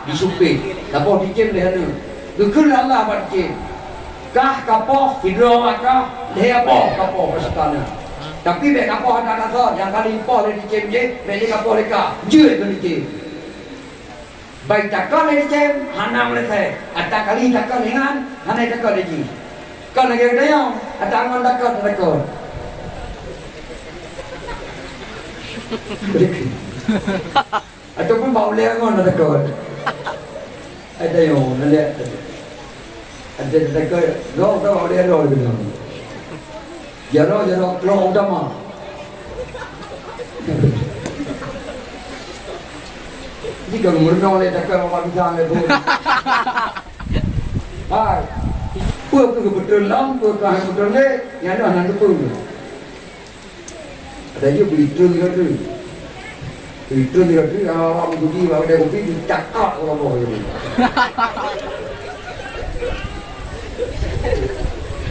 disupik kapal dicem lehana gekul Allah pada dicem kah kapal hidro kah lehapoh kapal pasatana tapi bek kapal ada rasa yang kali impor le dicem je bek kapal leka je tu dicem baik takkan le dicem hanam le saya ada kali takkan dengan hanai takkan lagi kan lagi ada yang ada angan takkan ataupun bau lengan ada kau ada yang nanti ada kau gau bau lengan gitu jaro kelong dama jika murno le takkan orang bisa le tu hai pur ke betul lam pur ke betul le yang ada anak tu ada je betul gitu itu dia tu orang budi bawa dia kopi dicakap orang bawah itu.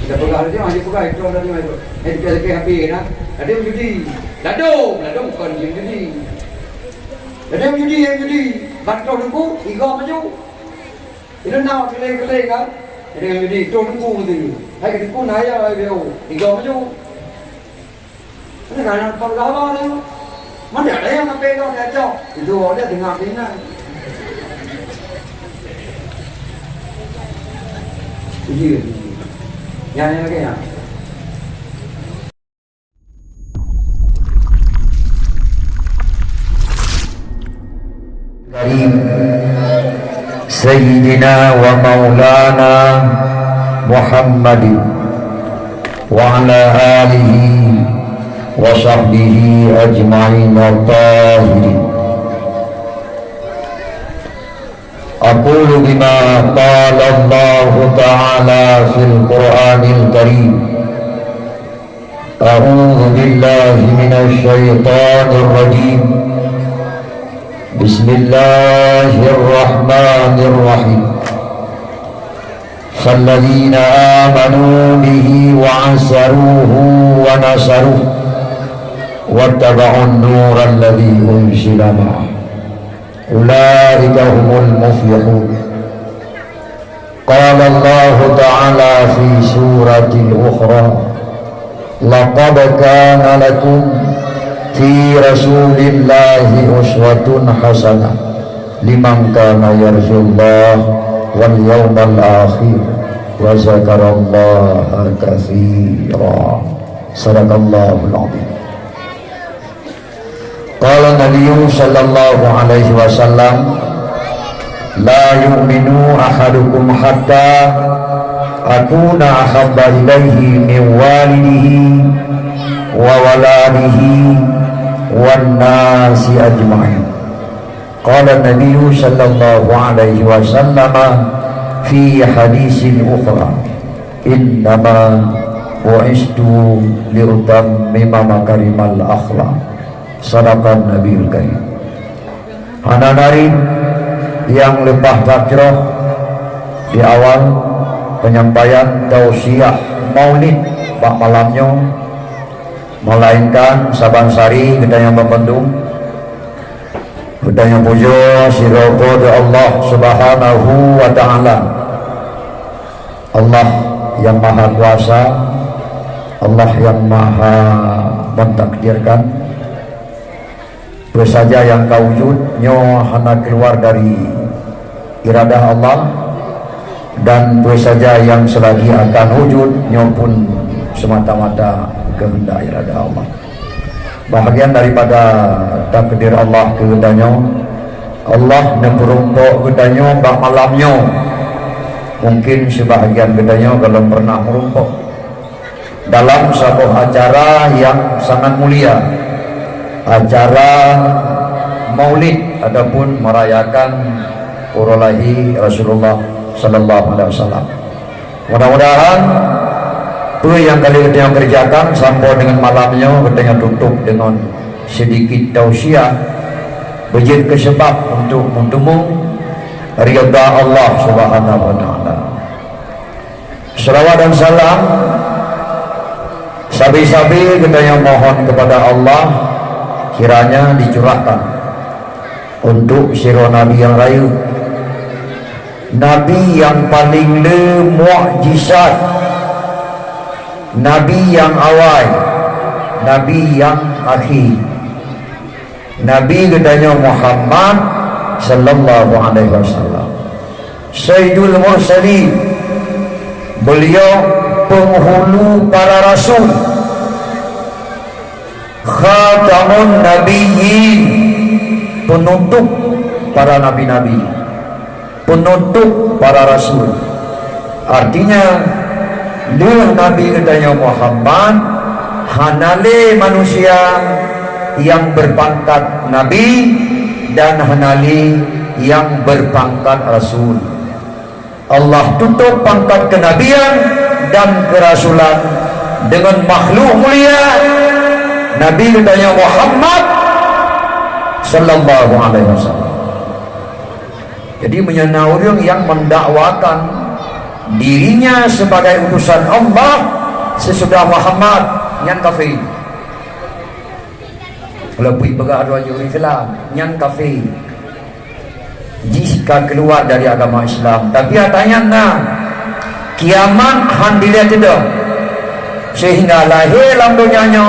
Kita pegang dia masih pegang itu tadi macam kita habis na. Ada judi, ladung bukan judi. Ada judi. Batok tunggu, tiga maju. Itu nak kelai kan? Ada judi, tunggu tu. Hai kita pun ayah dia, tiga maju. Ini kan penggawa ni. Mana ada yang pegang dia cok, itu dia tengah bina. Ini, yang lagi ya. Karim Sayyidina wa Maulana Muhammadin wa ala alihi wa sahbihi ajma'in al-tahirin. Aqulu bima qala Allah ta'ala fil Qur'anil Karim. A'udzu billahi minasy syaithanir rajim. Bismillahirrahmanirrahim. Falladzina amanu bihi wa 'azzaruhu wa nasaruhu واتبعوا النور الذي أنزل معه أولئك هم المفلحون. قال الله تعالى في سورة أخرى لقد كان لكم في رسول الله أسوة حسنة لمن كان يرجو الله واليوم الآخر وذكر الله كثيرا. صدق الله العظيم. Qala Nabi sallallahu alaihi wasallam la yu'minu ahadukum hatta akuna ahabba ilaihi min walidihi wa waladihi wan nasi ajma'in. Qala Nabi sallallahu alaihi wasallam fi hadisin ukhra innama bu'istu liutammima makarimal akhlaq. Sadaqan Nabiul Karim. Hananarin yang lepas takroh di awal penyampaian tausiah maulid pak malamnya, melainkan saban sari kita yang berpendung kita yang puja sirapa Allah subhanahu wa ta'ala, Allah yang maha kuasa, Allah yang maha mentakdirkan. Saja yang kau wujud nyo hana keluar dari iradah Allah, dan saja yang selagi akan wujud nyo pun semata-mata kehendak iradah Allah. Bahagian daripada takdir Allah kehendaknya, Allah memperumpok kehendaknya bak malamnya. Mungkin sebahagian kehendaknya kalau pernah merumpok dalam satu acara yang sangat mulia, acara maulid ataupun merayakan urulahi Rasulullah sallallahu alaihi wasallam. Mudah-mudahan apa yang kali kita kerjakan sampai dengan malamnya kita tutup dengan sedikit tausiah berjid kesebab untuk menemu ridha Allah subhanahu wa ta'ala. Salawat dan salam sabi-sabi kita yang mohon kepada Allah kiranya dicurahkan untuk sirah Nabi yang rayu Nabi yang paling le mukjizat, Nabi yang awal, Nabi yang akhir. Nabi katanya Muhammad sallallahu alaihi wasallam, Sayyidul Mursalin. Beliau penghulu para rasul, Khatamun Nabiyyin, penutup para nabi-nabi, penutup para rasul. Artinya dia Nabi katanya Muhammad hanale manusia yang berpangkat nabi dan hanali yang berpangkat rasul. Allah tutup pangkat kenabian dan kerasulan dengan makhluk mulia Nabi katanya Muhammad sallallahu alaihi wasallam. Jadi menyana orang yang mendakwakan dirinya sebagai utusan Allah sesudah Muhammad yang kafir. Lebih berada di Islam yang kafir jika keluar dari agama Islam. Tapi katanya nah kiamat handilia tidak, sehingga lahir dalam dunianya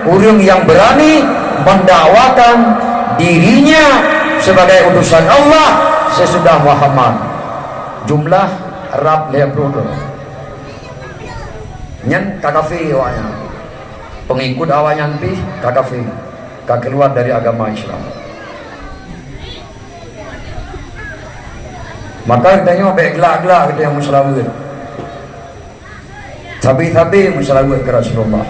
orang yang berani mendakwakan dirinya sebagai utusan Allah sesudah Muhammad. Jumlah Arab lebron nyan kafir awalnya, pengikut awalnya pi kafir, keluar dari agama Islam. Maka katanya gelak-gelak kita yang muslawir, tapi muslawir ke Rasulullah.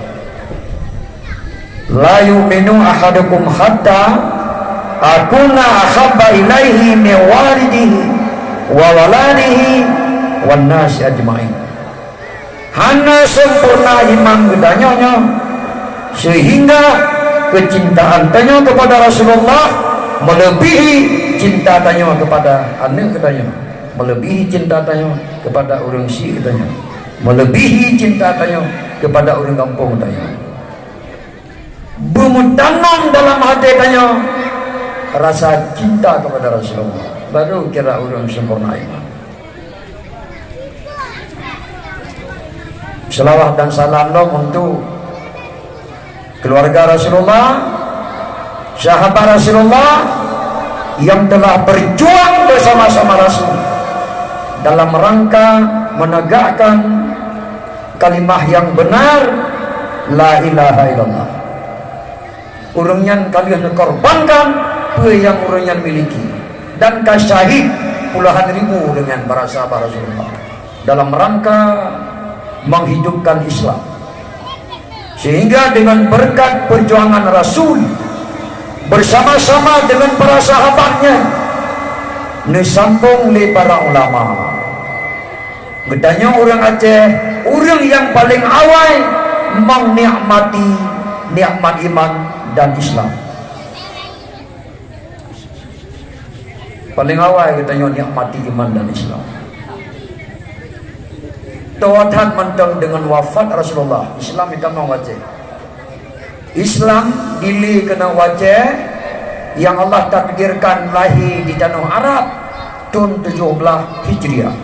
La yu'minu ahadukum hatta akuna ahabba ilaihi min walidihi wa waladihi wan nasi ajma'in. Hana sempurna iman gedanya sehingga kecintaan tanya kepada Rasulullah melebihi cinta tanya kepada anak katanya, melebihi cinta tanya kepada orang Syiah katanya, melebihi cinta tanya kepada orang kampung tanya. Bermutanam dalam hati tanya rasa cinta kepada Rasulullah, baru kira orang sempurna iman. Selawat dan salam untuk keluarga Rasulullah, sahabat Rasulullah yang telah berjuang bersama-sama Rasul dalam rangka menegakkan kalimah yang benar, la ilaha illallah. Urangnya kalian korbankan apa yang urangnya miliki, dan kasyahid puluhan ribu dengan para sahabat Rasulullah dalam rangka menghidupkan Islam. Sehingga dengan berkat perjuangan Rasul bersama-sama dengan para sahabatnya disambung oleh para ulama. Gedanya orang Aceh, orang yang paling awal menikmati nikmat iman dan Islam. Paling awal gedanya nikmati iman dan Islam. Tawatan mentang dengan wafat Rasulullah, Islam itu mau wajah. Islam dili kena wajah yang Allah takdirkan lahir di tanah Arab tahun 17 Hijriah.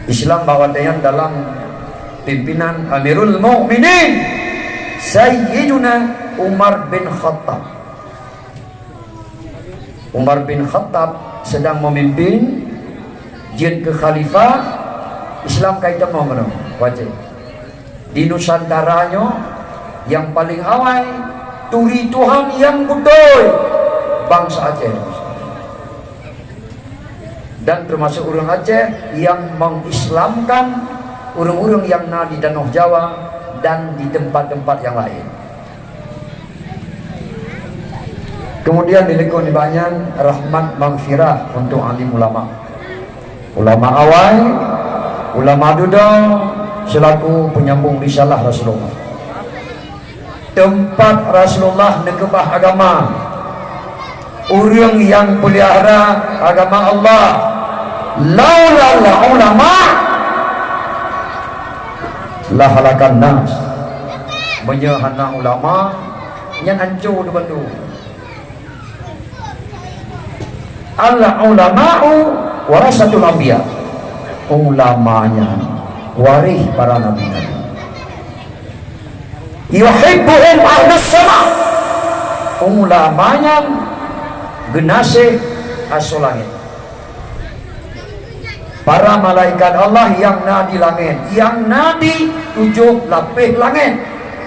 Islam bawaan dalam pimpinan Amirul Mukminin Sayyiduna Umar bin Khattab. Umar bin Khattab sedang memimpin jin ke khalifah. Islam kaitan mau mana wajib di Nusantaranya yang paling awal turi Tuhan yang betul bangsa Aceh, dan termasuk orang Aceh yang mengislamkan orang-orang yang ada di Danau Jawa dan di tempat-tempat yang lain. Kemudian dilekoni banyak rahmat maghfirah untuk alim ulama, ulama awal, ulama duda selaku penyambung risalah Rasulullah, tempat Rasulullah nekebah agama, orang yang pelihara agama Allah. Laula ulama la halakan nas, menyahana ulama yang hancur di Bandung. Al-ulama'u warasatul anbiya. Ulamanya waris para nabi-nabi. Yuhibbuhum ahlus sama. Ulamanya genase asal langit. Para malaikat Allah yang di langit, yang di 7 lapis langit,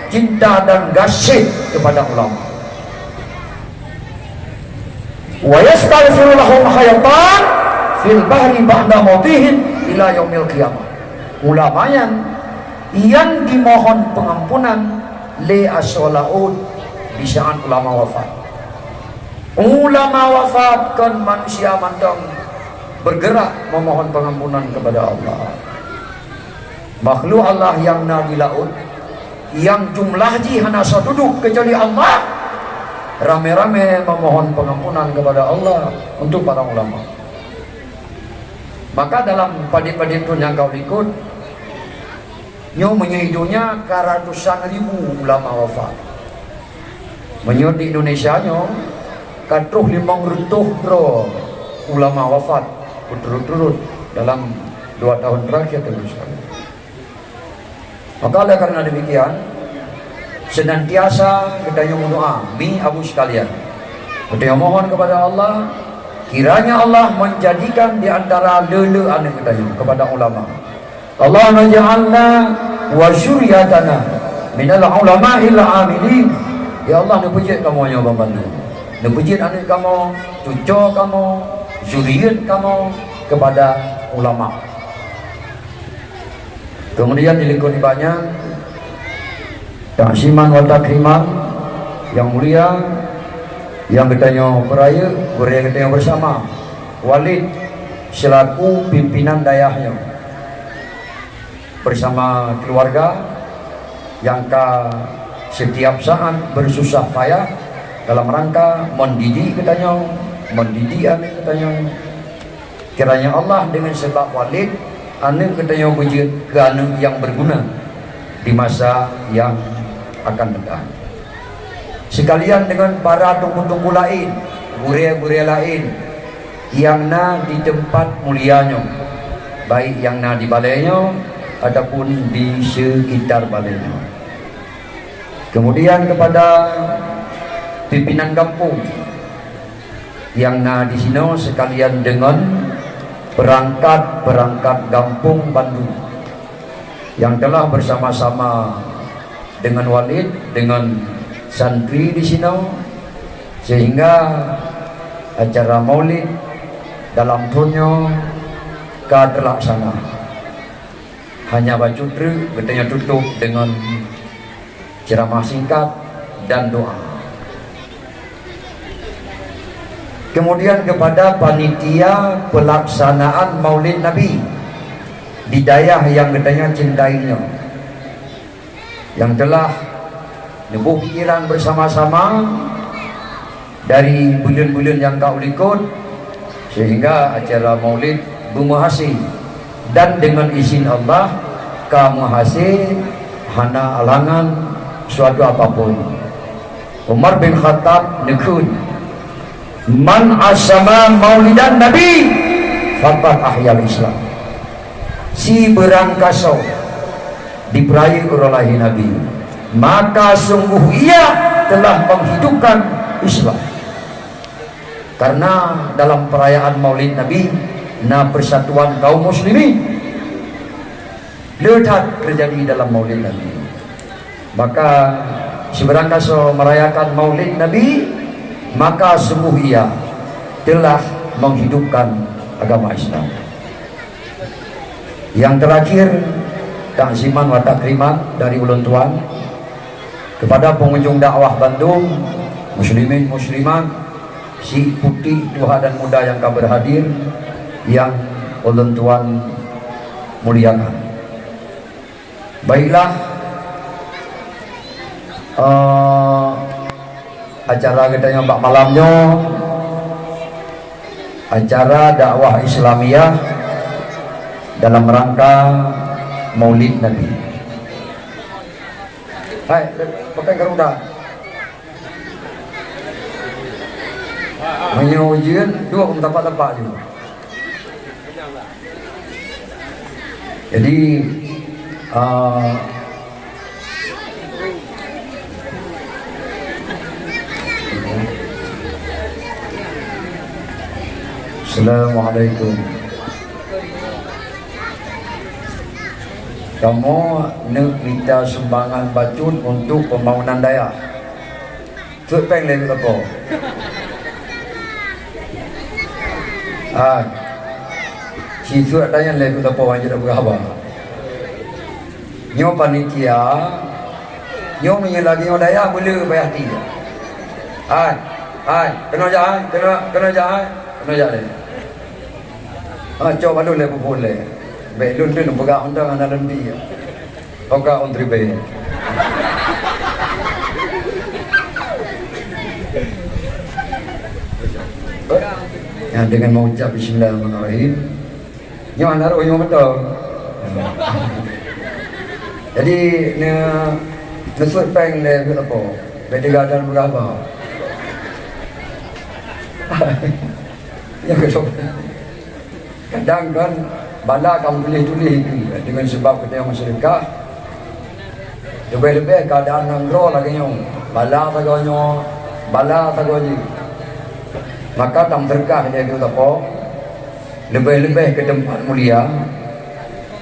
cinta dan kasih kepada ulama. Wa yastaghfiru lahum hayatan fil bahri ba'da mautihim ila yaumil qiyamah. Ulamanya yang dimohon pengampunan li as-salaud di saat ulama wafat. Ulama wafat kan manusia mandang bergerak memohon pengampunan kepada Allah. Makhluk Allah yang di laut, yang jumlahnya hanya satu duduk kecuali Allah, rame-rame memohon pengampunan kepada Allah untuk para ulama. Maka dalam padit-padit pun yang kau ikut, nyo menyidunya ke ratusan ribu ulama wafat. Menyut di Indonesia nyo katruh 5 runtuh bro ulama wafat berturut-turut dalam 2 tahun terakhir terus. Maka oleh karena demikian, senantiasa kita yang berdoa, mi abu sekalian, kita yang mohon kepada Allah, kiranya Allah menjadikan di antara lele anak kita yang kepada ulama. Allah naj'alna wa syuriyatana minal ulama'il amilin. Ya Allah, nepujit kamu yang membantu, nepujit anak kamu, cucu kamu, zuriat kamu kepada ulama. Kemudian dilingkupi banyak ta'ziman wa takriman yang mulia, yang katanya beraya, yang katanya bersama Walid selaku pimpinan dayahnya bersama keluarga yang setiap saat bersusah payah dalam rangka mendidik katanya, mendidik anak katanya. Kiranya Allah dengan sebab Walid anak katanya wujud ke anak yang berguna di masa yang akan datang. Sekalian dengan para tunggu-tunggu lain, gure-gure lain yang di tempat mulianya, baik yang di balainya ataupun di sekitar balainya. Kemudian kepada pimpinan kampung yang di sini sekalian dengan perangkat kampung Bandung yang telah bersama-sama dengan Walid, dengan santri di sini, sehingga acara maulid dalam turnya terlaksana. Hanya baju katanya tutup dengan ceramah singkat dan doa. Kemudian kepada panitia pelaksanaan maulid Nabi di daerah yang katanya cintainya, yang telah nebuh pikiran bersama-sama dari bulan-bulan yang kau ikut, sehingga acara maulid berhasil. Dan dengan izin Allah kamu hasil hana alangan suatu apapun. Umar bin Khattab nekun, man asama maulidan Nabi faqad ahyal Islam. Si berangkaso diperayai oleh Nabi, maka sungguh ia telah menghidupkan Islam. Karena dalam perayaan maulid Nabi, persatuan kaum muslimin lekat terjadi dalam maulid Nabi. Maka si berangkaso merayakan maulid Nabi, maka sungguh ia telah menghidupkan agama Islam. Yang terakhir, ta'ziman wa takriman dari ulun tuan kepada pengunjung dakwah Bandung, muslimin muslimat, si putih tua dan muda yang berhadir, yang ulun tuan muliakan. Baiklah, acara kita yang malamnya acara dakwah Islamiyah dalam rangka maulid Nabi. Hai, pakai garuda. hanya ujian dua pun tapak-tapak juga. Jadi Assalamualaikum. Kamu nak minta sumbangan bacun untuk pembangunan daya. Tuan peng lebih apa? Si tuan tanya lebih apa wajib berapa? Nyo panitia, nyo menyelagi nyo daya boleh bayar tiga. Kena jahat, kena jahat. Coba dulu lepas boleh. Belum tu nampak orang anda dalam dia. Oka on tribe. Ya, dengan mengucap Bismillahirrahmanirrahim. Nyo anda roh nyo betul. Jadi nesut peng le apa? Beda gadan berapa? Ya kedua. Kadang kan bala kamu tulis-tulis itu dengan sebab kita yang sedekah. Lebih-lebih keadaan nangro lagi nyong. Bala tagonya. Maka tam terkah dia kata apa? Lebih-lebih ke tempat mulia.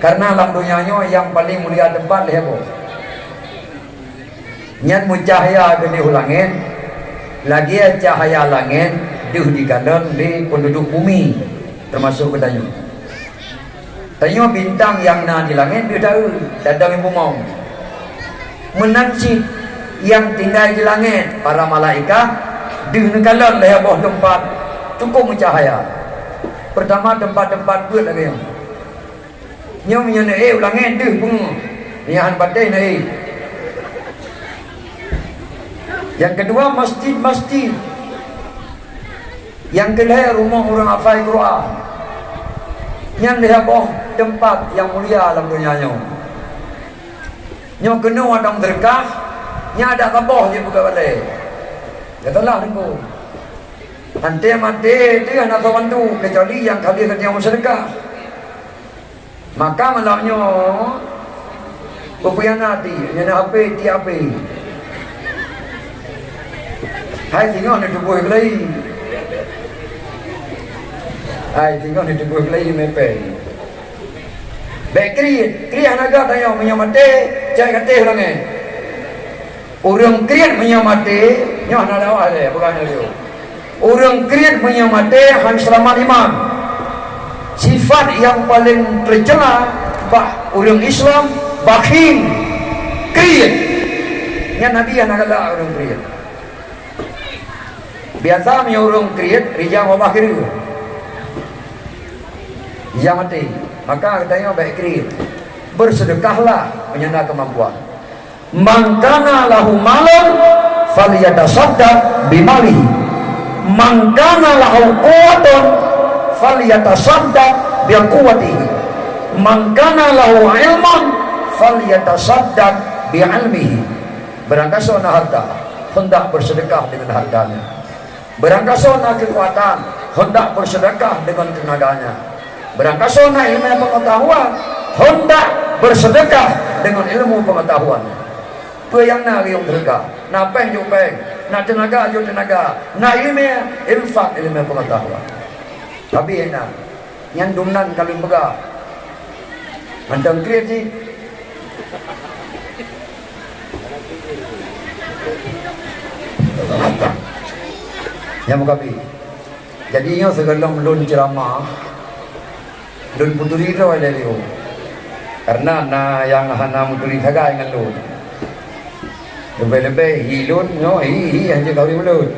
Karena alam dunianya yang paling mulia tempat dia apa? Nyat mucahaya ke di langit. Lagi cahaya langit di kanan di penduduk bumi. Termasuk katanya tanya bintang yang na di langit dia tahu datang ibu mau menancip yang tinggal di langit para malaikat di kalan leher bawah tempat cukup mencahaya. Pertama tempat-tempat buat lagi yang menyana langit dia bunga nihan batin yang kedua masjid-masjid. Yang kelihatan rumah orang hafal Quran. Yang dia boh tempat yang mulia dalam dunia nyo. Nyo kena ada berkah, nya ada kaboh je buka balik. Katalah niku. Ante dia nak bantu kecuali yang kali kerja sedekah. Maka malamnya Pupuyan hati, nyana ape ti ape. Hai tengok ni tubuh lagi. Hai tengok ni tubuh lagi mepe. Bekri anaga tayo menyamate, cai kate orang ni. Orang kriat menyamate, nyo ana dawa le, bukan dia. Orang kriat menyamate han selama imam. Sifat yang paling tercela bah orang Islam bakhil, kriat. Nya Nabi anak Allah orang kriat. Biasanya orang kriat rijang bakhil. Yang mati, maka katanya baik kriat. Bersedekahlah menyana kemampuan. Man kana lahu malun falyatasaddaq bimalihi. Man kana lahu quwwatun falyatasaddaq biquwwatihi. Man kana lahu ilmun falyatasaddaq bi'ilmihi. Berangkasona harta, hendak bersedekah dengan hartanya. Berangkasona kekuatan, hendak bersedekah dengan tenaganya. Berangkasona ilmu pengetahuan, hendak bersedekah dengan ilmu pengetahuannya. Itu yang nak yang bersedekah. Nak peng jo peng, nak tenaga jo tenaga, nak ilmu infak ilmu pengetahuan. Tapi enak, yang dumnan kalian pegang. Mantang kreatif. Yang mukabi. Jadi yang segala melun ceramah, lun puturi itu ada dia. Karena na yang hana puturi saga dengan lun. Lebih-lebih hilun, no hi hanya kau melun.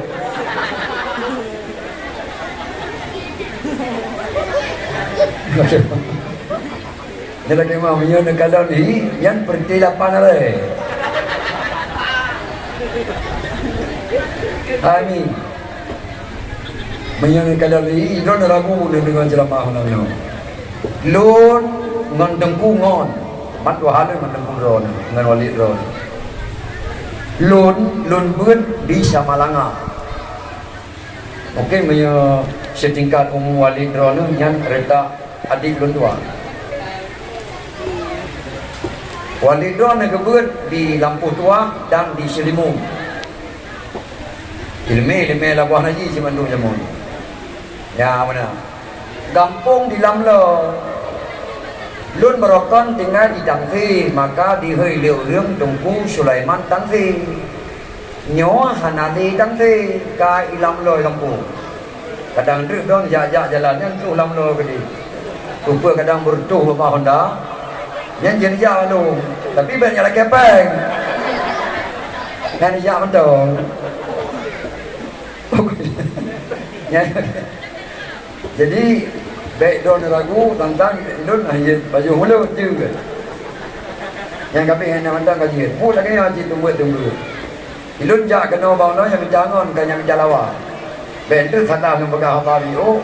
Dia lagi mau menyono kalau ni yang pertilapan ada. Amin. Menyono kalau ni don ragu dengan ceramah namanya. Lun ngandengku ngon, mat wahale ngandengku ron, ngan wali ron. Lun bun di Samalanga. Mungkin punya setingkat umum wali drone yang kereta adik lun tua. Wali drone kebut di Lampu Tua dan di Selimung. Ilmi labuah haji si mandu jamun. Ya mana? Kampung di Lamlo. Lun Merokon tinggal di Tangfi, maka di Hei Liu Liung Tungku Sulaiman Tangfi. Nyo Hanali Tangfi ka Ilam Lo Lampu. Kadang truk don jajak jalannya tu Lam Lo ke di. Rupa kadang bertuh Bapak Honda. Yang jenis lu, tapi banyak lagi kepeng. Dan dia betul. Jadi baik don ragu tentang don hanya baju mulut juga. Yang kami hanya mentang kaji. Pun lagi haji tunggu. Ilun jak kena bang yang jangan kan yang jalawa. Bentuk kata yang pegang apa bio.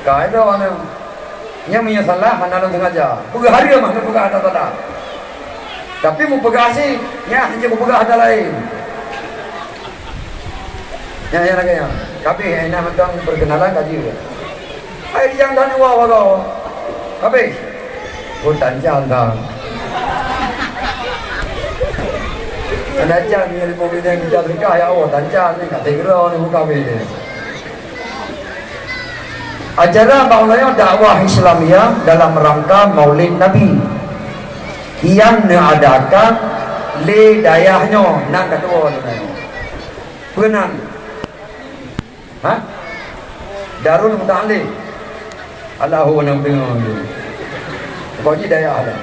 Kau itu orang yang punya salah mana lu sengaja. Pegang hari mana pegang ada tak? Tapi mau pegang sih, ya hanya mau pegang ada lain. Ya lagi ya. Tapi ini mentang perkenalan kaji. Air yang tadi wah kau. Tapi hutan jangan. Ada jangan ni mobil yang kita terika ya Allah dan jangan ni kat tegro ni buka beda. Ajaran baulanya dakwah Islamiyah dalam rangka Maulid Nabi yang diadakan le dayahnya nak ketua tu. Benar. Hah? Darul Muta'allim. Allahu Nabi. Kau ni dayah ada.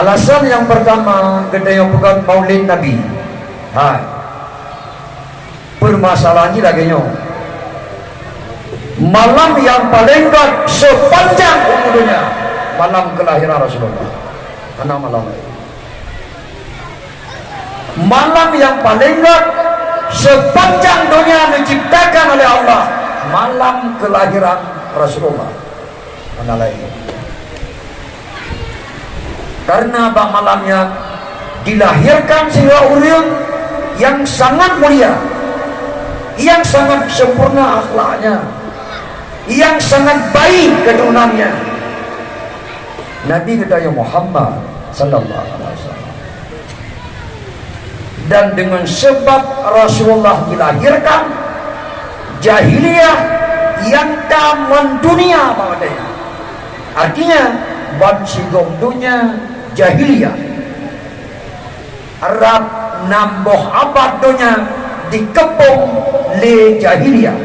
Alasan yang pertama kedai bukan Maulid Nabi. Hai. Permasalahan ni lagi nyo. Malam yang paling dekat sepanjang umurnya malam kelahiran Rasulullah. Mana malam itu? Malam yang paling dekat sepanjang dunia diciptakan oleh Allah. Malam kelahiran Rasulullah. Mana lain? Karena bang malamnya dilahirkan seorang orang yang sangat mulia, yang sangat sempurna akhlaknya, yang sangat baik keturunannya. Nabi kita yang Muhammad sallallahu alaihi wasallam. Dan dengan sebab Rasulullah dilahirkan, jahiliyah yang tak mendunia padanya. Artinya bansigong dunia jahiliyah. Arab namboh abad dunia dikepung le jahiliyah.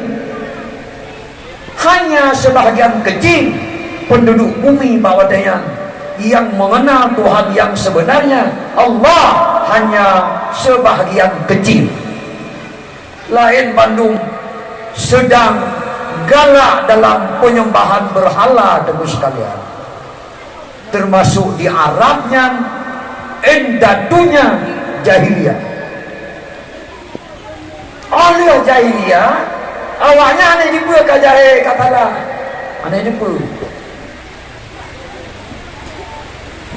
Hanya sebahagian kecil penduduk bumi bawadaya yang mengenal Tuhan yang sebenarnya, Allah, hanya sebahagian kecil. Lain Bandung sedang galak dalam penyembahan berhala temu sekalian, termasuk di Arabnya, endatunya jahiliyah. Oleh jahiliyah awaknya aneh dibuat ke jahil katalah aneh dibuat.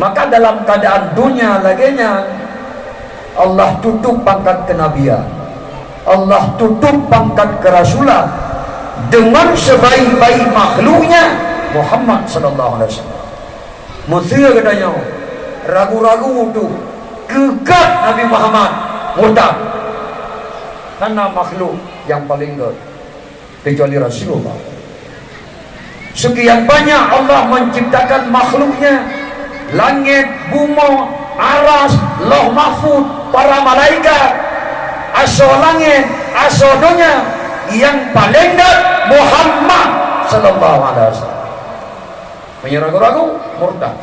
Maka dalam keadaan dunia laginya Allah tutup pangkat kenabian, Allah tutup pangkat kerasulan dengan sebaik-baik makhluknya Muhammad sallallahu alaihi wasallam. Mesti katanya ragu-ragu tu kekat Nabi Muhammad murtad karena makhluk yang paling good kecuali Rasulullah. Sekian banyak Allah menciptakan makhluknya, langit, bumi, aras, lauh mahfud, para malaikat, asal langit, asal dunia, yang paling good Muhammad sallallahu alaihi wasallam. Ragu-ragu murtad.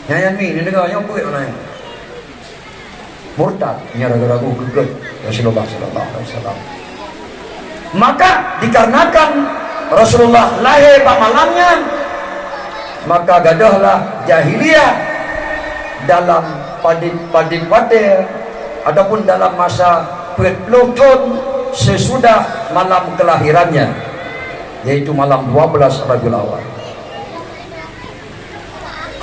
Yang ni dengar yang buat mana? Murtad, ragu-ragu kegut Rasulullah sallallahu alaihi wasallam. Maka dikarenakan Rasulullah lahir pada malamnya, maka gadahlah jahiliyah dalam padit watir ataupun dalam masa pelutun sesudah malam kelahirannya, yaitu malam 12 Rabiul Awal.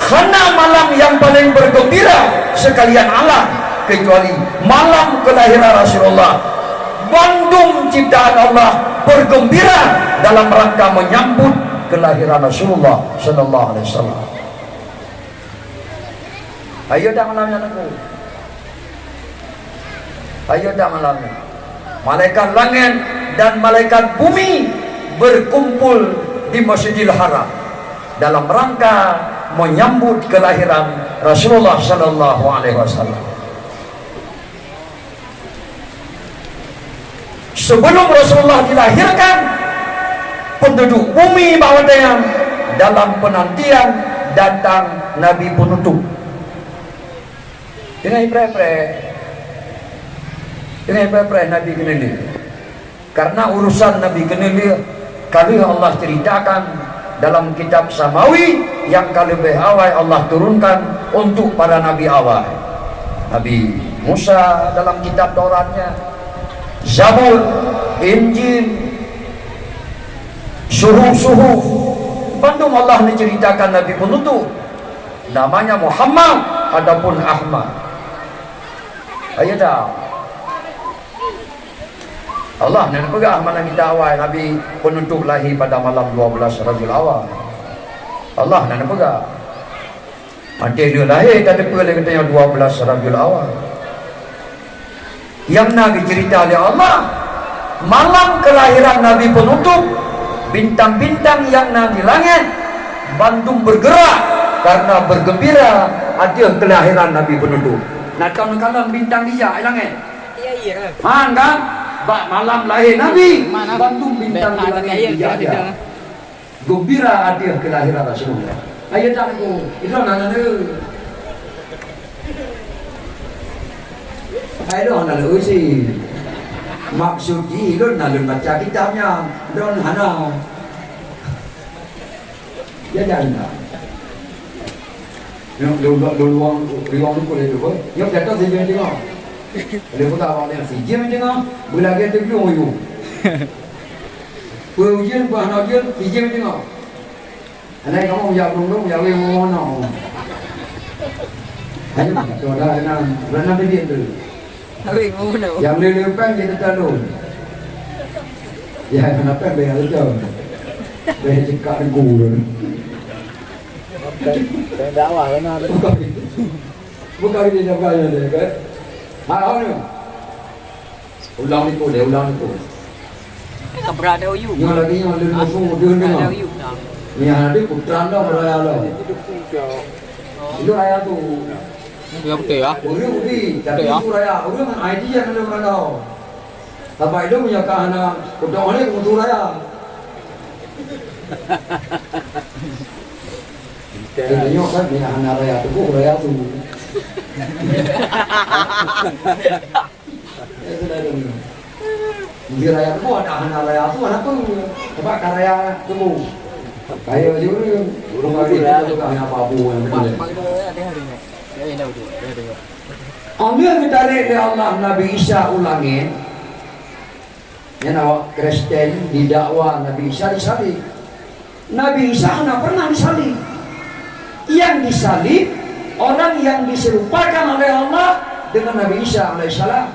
Karena malam yang paling bergembira sekalian alam, kecuali malam kelahiran Rasulullah. Bandung ciptaan Allah bergembira dalam rangka menyambut kelahiran Rasulullah sallallahu alaihi wasallam. Ayo dah malamnya aku. Ayo dah malamnya. Malaikat langit dan malaikat bumi berkumpul di Masjidil Haram dalam rangka menyambut kelahiran Rasulullah sallallahu alaihi wasallam. Sebelum Rasulullah dilahirkan, penduduk bumi Bawadayan dalam penantian datang Nabi penutup. Dengan pre Nabi kenali. Karena urusan Nabi kenali kali Allah ceritakan dalam kitab Samawi yang kali lebih awal Allah turunkan untuk para nabi awal. Nabi Musa dalam kitab Tauratnya, Zabur, Injil, suhuf. Bandung Allah menceritakan Nabi penutup namanya Muhammad adapun Ahmad. Ayo dah. Allah nak pegang mana kita awal Nabi penutup lahir pada malam 12 Rabiul Awal. Allah nak pegang. Nanti dia lahir tak ada lagi katanya 12 Rabiul Awal. Yang Nabi cerita oleh Allah, malam kelahiran Nabi penutup, bintang-bintang yang di langit Bandung bergerak karena bergembira ada kelahiran Nabi penutup. Nak tahu kalau bintang dia langit? Iya. Kan? Malam lahir Nabi, Bandung bintang di langit dia ada. Gembira ada kelahiran Rasulullah. Ayo tak aku, itu nak Ayo nak sih. Maksud itu nak baca kitabnya, don hana. Ya jangan. Luang tu boleh tu. Yang jatuh sih jangan tengok. Kalau kita awalnya sih jangan tengok. Belajar tu belum you. Ujian bahan ujian sih jangan tengok. Anak kamu jawab belum jawab mana? Hanya tu ada berenang dia tu. Yang lepas kita talun. Ya kenapa bayar jauh? Bayar cekak guru. Dakwah kan ada. Bukan dia nak bayar dia kan? Apa ni? Ulang ni boleh, ulang ni boleh. Keberada you. Yang lagi yang ada musuh dia ni. Ni ada putra anda beraya lah. Itu raya tu. Dia betul ya. Orang ubi, tapi itu raya. Orang idea yang ada orang tahu. Tapi itu punya kahana, putra ni musuh raya. Tengok kan ni anak raya tu, raya tu. Itu dah dulu. Di raya tu ada anak raya tu, anak tu. Sebab raya tu. Kayak juga, orang lagi tu kan apa abu yang betul. Ambil kita lihat Allah Nabi Isa ulangin. Yang awak Kristen didakwa Nabi Isa disalib. Nabi Isa tidak pernah disalib. Yang disalib orang yang diserupakan oleh Allah dengan Nabi Isa alaihissalam.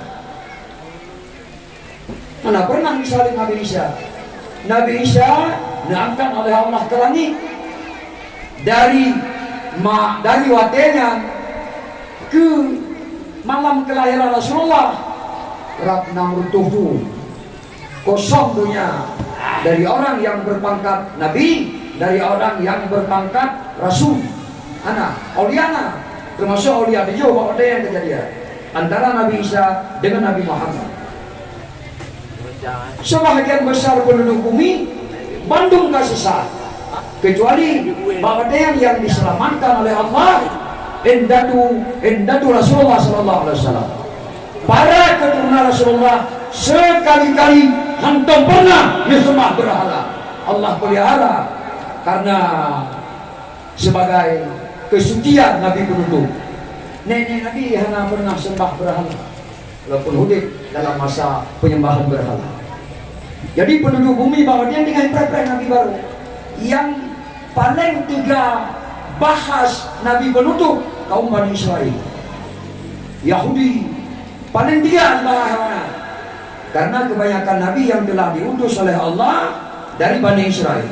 Mana pernah disalib Nabi Isa? Nabi Isa diangkat oleh Allah ke langit dari watenya ke malam kelahiran Rasulullah. Ratna Murtuhu kosong dunia dari orang yang berpangkat Nabi, dari orang yang berpangkat Rasul. Anak, Oliana, termasuk Olia Dijo, bahwa ada yang kejadian antara Nabi Isa dengan Nabi Muhammad. Sebahagian besar penduduk bumi Bandung kesesat, kecuali bahwa ada yang diselamatkan oleh Allah, endatu Rasulullah sallallahu alaihi wasallam. Para keturunan Rasulullah sekali-kali hantam pernah disembah berhala. Allah pelihara karena sebagai kesucian Nabi penutup. Nenek Nabi hanya pernah sembah berhala walaupun hidup dalam masa penyembahan berhala. Jadi penduduk bumi bahwa dia dengan perpres Nabi baru yang paling tiga bahas Nabi penutup kaum Bani Israel. Yahudi paling dia adalah karena kebanyakan nabi yang telah diutus oleh Allah dari Bani Israel.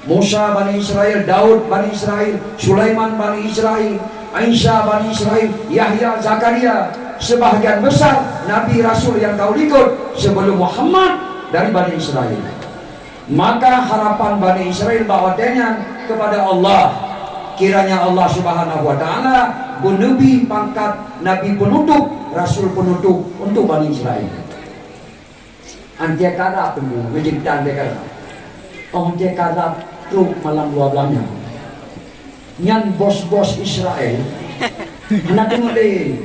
Musa Bani Israel, Daud Bani Israel, Sulaiman Bani Israel, Aisyah Bani Israel, Yahya, Zakaria. Sebahagian besar nabi rasul yang kau ikut sebelum Muhammad dari Bani Israel. Maka harapan Bani Israel bahwasanya kepada Allah, kiranya Allah Subhanahu wa taala menebi pangkat nabi penutup, rasul penutup untuk Bani Israel. Antia karap dulu, menjadi antia karap. Antia karap truk malam 12-nya. Nyan bos-bos Israel, anak dengerin.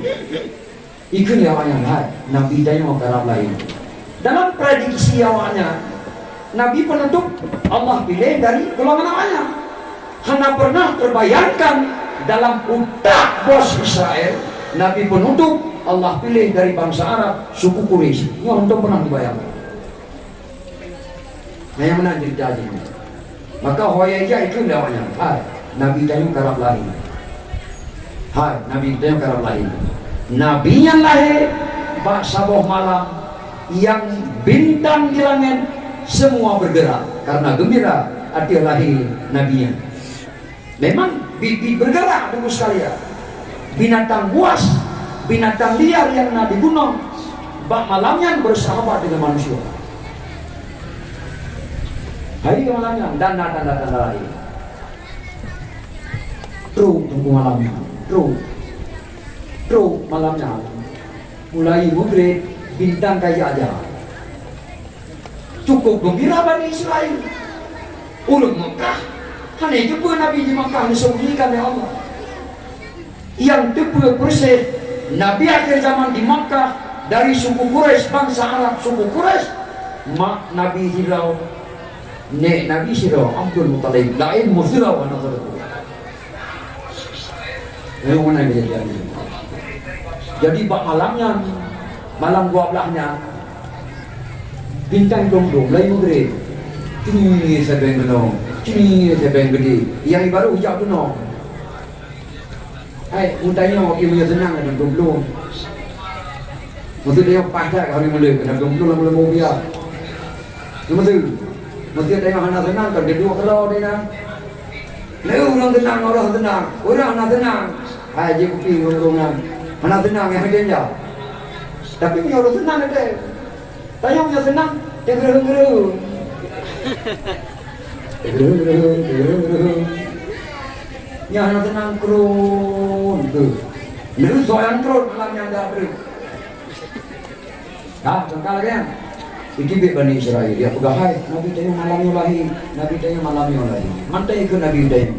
Ikut awaknya, hai, nabi tanya mau karap lain. Dalam prediksi awaknya, nabi penutup Allah pilih dari golongan awaknya. Hanya pernah terbayangkan dalam utak bos Israel, nabi penutup Allah pilih dari bangsa Arab, suku Quraisy. Ini untuk pernah dibayangkan. Nah, yang mana jadi jadi. Maka hoya itu awaknya, hai, nabi tanya karap lain. Hai, nabi tanya karap lain. Nabi yang lahir bak saboh malam yang bintang di langit semua bergerak karena gembira arti lahir nabinya. Memang bergerak tunggu sekalian. Binatang buas, binatang liar yang nabi gunung bak malamnya bersahabat dengan manusia. Hari malamnya tanda lahir. Truk tunggu malamnya, truk malamnya mulai maghrib bintang kayak aja cukup gembira Bani Israel. Ulun Mekah hanya jumpa Nabi di Mekah disembunyikan oleh Allah. Yang tepat persis Nabi akhir zaman di Mekah dari suku Quraisy, bangsa Arab suku Quraisy. Mak Nabi Hirau nek Nabi Hirau Abdul Muttalib lain Muzirau wa nazaratu. Yang mana jadi jadi bak malamnya, malam 12-nya bintang dong lagi maghrib. Cini siapa yang genong, cini siapa yang gede. Yang baru hujak genong. Hai, untanya wakil punya senang dengan dong. Maksud dia pasal hari mulai kena dong lah mau biar. Maksud tengok anak senang kan dia dua kalau dia nak. Lalu orang tenang, orang anak tenang. Hai, je kopi orang. Mana tenang yang ada dia. Tapi punya orang tenang ada. Tanya punya tenang, dia gerung-gerung. Yang anak tenang kerun tu. Lalu soalan kerun malam yang dah beri. Tengkal kan? Iki Bani Israel dia pegang hai. Nabi tanya malamnya lahir. Nabi tanya malamnya lahir. Mantai ikut Nabi tanya.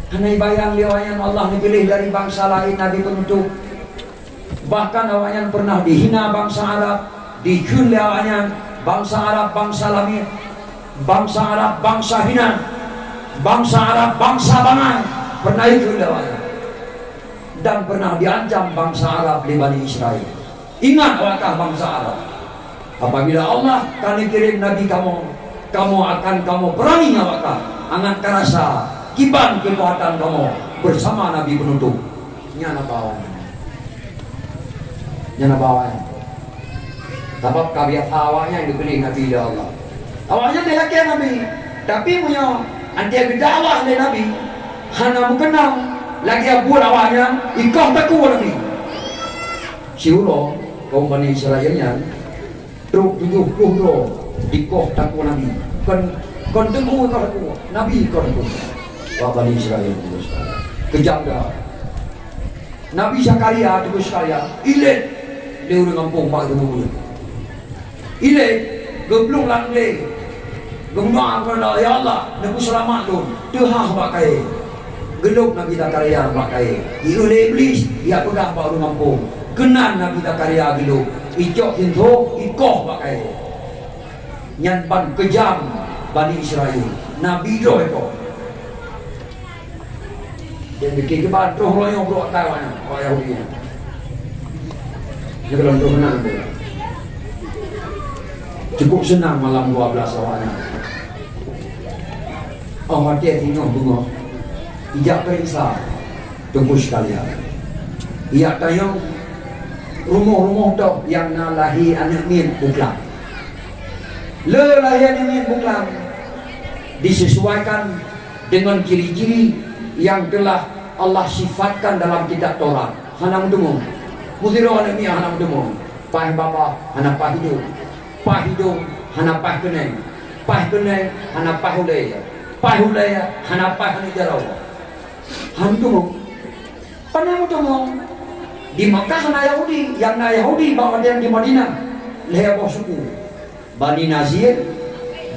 Hanai bayang liwayan Allah dipilih dari bangsa lain Nabi penutup. Bahkan awaknya pernah dihina bangsa Arab, dihina awaknya bangsa Arab, bangsa Lamir, bangsa Arab, bangsa hina, bangsa Arab, bangsa bangai. Pernah itu awaknya. Dan pernah diancam bangsa Arab di Bani Israel. Ingat awakah bangsa Arab. Apabila Allah akan kirim Nabi kamu akan perangi awakah. Angan karasa kiban kekuatan kamu bersama Nabi penutup. Nyana bawah. Sebab kabiat awaknya yang dipilih Nabi oleh Allah. Awaknya tidak kaya Nabi, tapi punya anti berdakwah oleh Nabi. Hanya mengenal lagi buat awaknya ikut takut Nabi. Siulo kaum Bani Israelnya truk 70 roh ikut takut Nabi. Kon tunggu ikut takut Nabi ikut takut. Wah Bani Israel terus kejam dah. Nabi Zakaria terus sekalian ilet dia udah ngampung pak temu ilet geblung lang le gemdoa kepada ya Allah nabi selamat tu Tuhan pakai geluk Nabi Zakaria pakai oleh iblis dia pegang pak udah ngampung kenan Nabi Zakaria geluk icok tinto ikoh pakai nyanpan kejam Bani Israel Nabi doh itu. Dia bikin ke bantuh loyong bro tawana orang Yahudi. Dia belum menang tu. Cukup senang malam 12 awalnya. Oh hati tengok bunga. Ijak periksa. Tunggu sekalian. ia tayang rumah-rumah tu yang nak lahir anak min buklang. Le lahir anak min buklang disesuaikan dengan ciri-ciri yang telah Allah sifatkan dalam kitab Taurat. Hanam demo, muziro anak min hanam demo. Pah bapa hanap pah hidup, pah hidup hanap pah keneng, pah keneng hanap pah hulaya, pah hulaya hanap pah hanap jarau. Hanam demo, panai demo. Di Makkah na Yahudi, yang na Yahudi bawa dia di Madinah. Leher suku Bani Nazir,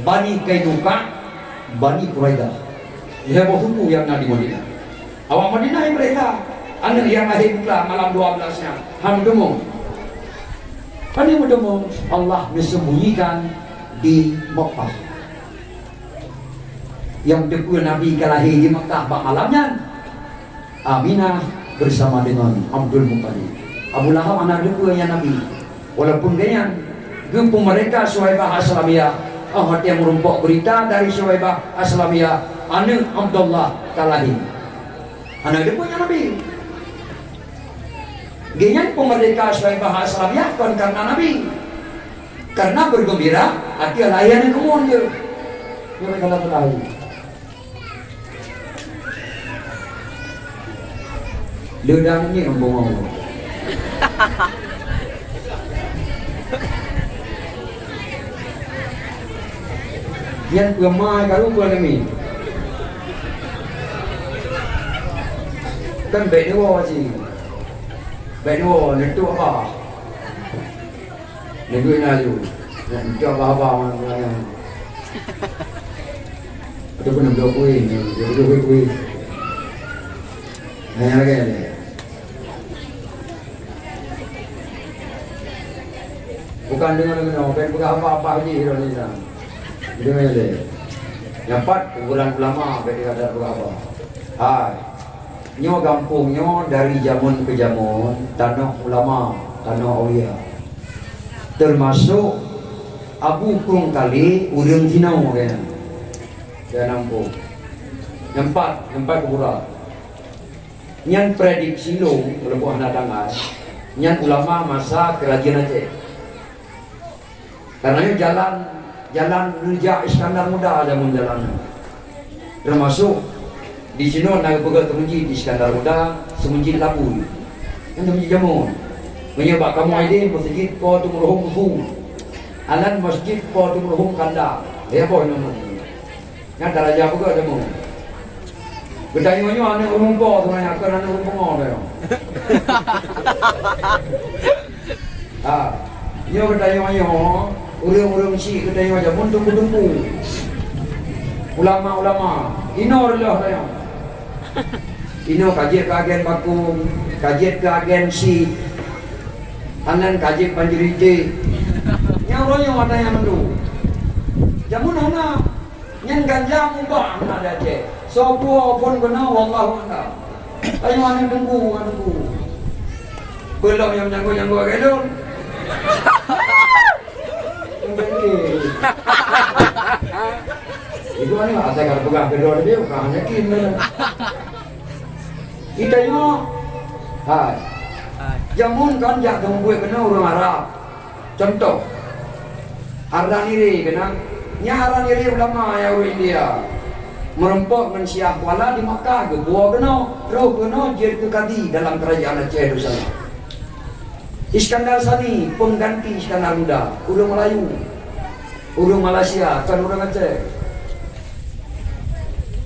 Bani Kainuka, Bani Quraidah. Leher suku yang na di Madinah. Awak Madinah yang mereka anak yang lahir pula malam 12-nya. Hamdumum. Pani mudumum Allah disembunyikan di Makkah. Yang depan Nabi kalahir di Makkah malamnya. Aminah bersama dengan Abdul Muttalib. Abu Lahab anak duanya Nabi. Walaupun ganyan, gempu mereka Suhaibah Aslamiyah. Hati yang merumpok berita dari Suhaibah Aslamiyah, anak Abdullah kalahi. Anak duanya Nabi. Ganyan pemerintah Suhaibah Aslamiyah kan karena Nabi. Karena bergembira, hati layan yang kemudian dia. Mereka kalahi. Ledang ni ngomong. Yang gemai kalau bulan ni. Kan baik dua sih. Baik dua nentu apa? Nentu nalu. Nentu apa mana? Ada pun nak kuih, ada kuih. Hanya lagi. Bukan dengan bukan apa-apa je Indonesia. Dengan dia. Yang 4 kumpulan ulama ketika ada apa. Hai. Nyo kampungnya dari zaman ke zaman tanah ulama, tanah aulia. Termasuk Abu Kung kali urang Cinau kan. Dia nampu. Yang 4 kumpulan. Yang prediksi lo kalau anak dangar. Yang ulama masa kerajaan Aceh. Karena jalan Raja Iskandar Muda ada jalan. Termasuk di sini nak pegang masjid di Iskandar Muda, semenjid Labu. Yang masjid jamun. Menyebab kamu ini masjid Qatu Merhum Fu. Alan masjid Qatu Merhum Kanda. Dia apa nama? Yang raja pegang jamun. Bertanya-tanya anak rumput sebenarnya kan anak rumput dia. Nyo bertanya-tanya urang-urang si katanya macam muntung-muntung. Ulama-ulama, ino lah tanya. Ino kajian kagen bakum, kajian kagen si anan kajian panjirite. Nyauranya ada yang mendu. Jamun hana nyen ganja mubah ada je. Sopo pun kena wallahu a'lam. Ayo ane tunggu. Belum yang nyanggu agak itu kan nggak saya kalau pegang kedua dia bukan hanya kini. Kita yo, jamun kan jak tunggu kena orang Arab. Contoh, Arab iri kena, Arab iri ulama yang India merempok mensiah kuala di Makkah ke buah kena, roh kena jadi kekadi dalam kerajaan Aceh itu sana. Iskandar Sani pengganti Iskandar Muda, urang Melayu, urang Malaysia, kan urang Aceh.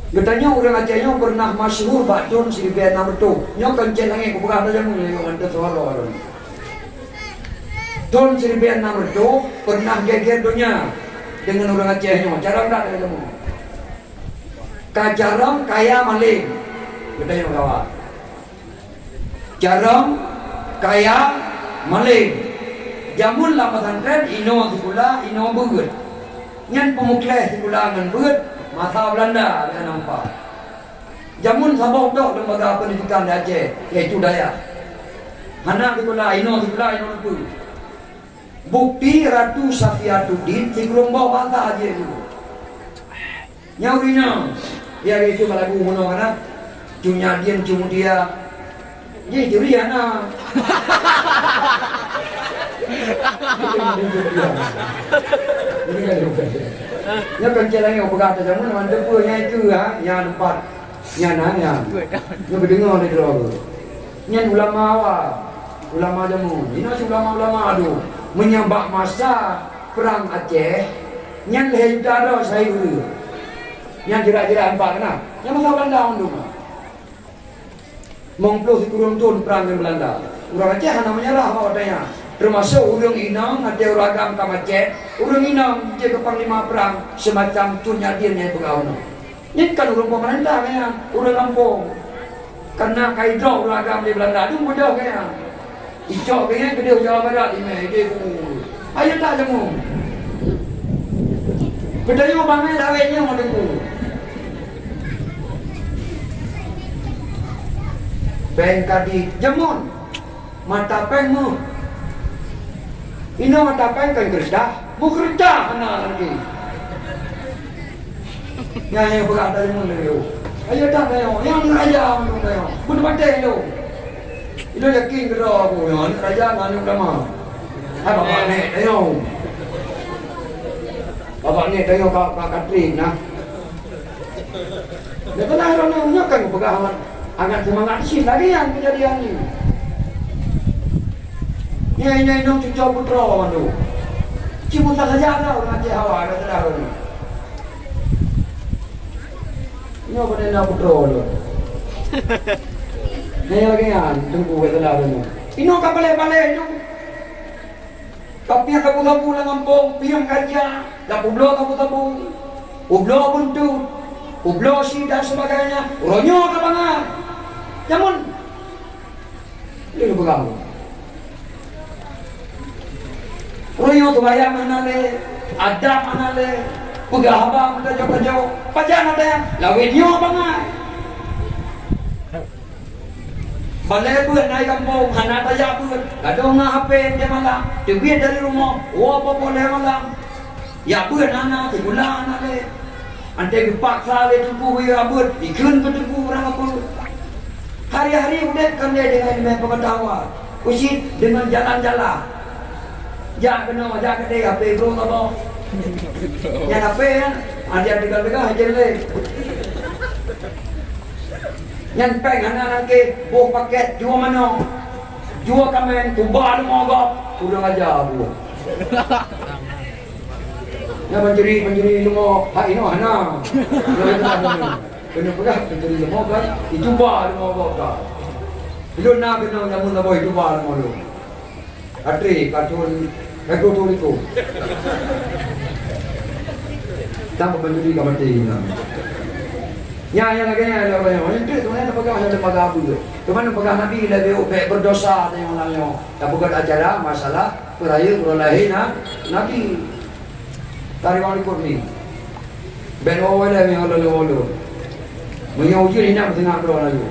Katanya urang Acehnya pernah masyhur bakdon si Vietnam itu. Nyo kencen lagi kebuka ada jamu yo ante suara. Don si Vietnam itu pernah geger dunia dengan urang Acehnya. Cara ndak ada jamu. Kajaram kaya maling. Katanya kawan. Jaram kaya maling. Jamun lah pesantren ino sikula ino begut. Nyan pemukles sikula ngan begut masa Belanda dia nampak. Jamun sabah dok lembaga pendidikan di Aceh iaitu Dayak. Hana sikula ino lupa. Bukti Ratu Safiatuddin sikulomba bangsa aja dulu. Nyawina dia itu lagu mono kana. Cunya dia Ye durian ah. Ini kan juga. Nya kerja lagi berkata zaman mana depu nya itu ha, nya tempat nya nanya. Nya berdengar ni dulu. Nya ulama awak, ulama jamu. Ini ulama adu menyabak masa perang Aceh. Nya leh utara saya dulu. Nya kira-kira empat kena. Nya masa Belanda undu. Mengplos kurung tun perang dengan Belanda. Orang Aceh namanya lah apa katanya. Termasuk urang inang ada uragam kam Aceh. Urang inang dia ke panglima perang semacam tunya dia nya pegawan. Ini kan urang pemerintah kaya, urang kampung. Karena kaidro uragam di Belanda tu mudah kaya. Icok kaya gede Jawa Barat ini dia ku. Ayo tak jamu. Bedayo bangai dawetnya ngodeku. Peng kadi jamun. Mata pengmu. Ino mata peng kan kerja. Mu kerja anak lagi. Yang berada di mana yo? Ayo tak ayo. Yang raja mana ayo? Bukan pandai yo. Ino yakin kerja aku. Yang raja mana ulama. Hai bapak ni ayo. Bapak ni ayo kau Katrin nah. Dia pernah orang ni kan pegangan. Agak semangat sih lagi yang kejadian ni. Ini nong cucu putra mandu. Cuma tak saja ada orang Aceh Hawa ada dah ni. Ini apa dia nak putra tu? Ni lagi yang tunggu kita dah ni. Ini kau balik tu. Tapi yang kamu tahu lang kampung, piang kerja, dah publo kamu tahu, publo buntu, publo si dan sebagainya. Uronyo ke bangar. Jamun. Ini berapa? Uronyo tu bayar mana le, ada mana le, pegahaba mana jauh-jauh, pajan ada yang lawenyo bangar. Balai buat naik kampung, anak tajak buat. Kadang nak HP dia malam, duit dari rumah, apa boleh malam. Ya buat anak, sebulan anak le. Antai dipaksa le tunggu dia buat, ikun bertunggu orang apa. Hari-hari udah kan dia dengan pengetahuan, usit dengan jalan-jalan. Jak kena, jak kedai HP bro apa. Yang HP kan, ada dekat-dekat aja le. Yang peng anak-anak ke bawa paket jual mana? Jual kamen tubal mogok sudah aja buat. Ya menjadi lumok hak ino hana. Kena pegang menjadi lumok kan ditubal mogok dah. Belum nak kena jamun boy tubal mogok. Atri kartun tu itu. Tak menjadi kamati ina. Yang lagi ada apa yang? Itu sebenarnya pegang ada pegang apa tu? Cuma pegang Nabi lebih berdosa yang lainnya. Tak bukan acara masalah peraya perlahin Nabi. Tariwan kurni. Ben awal yang lalu. Menyuji ini nak tengah keluar lagi.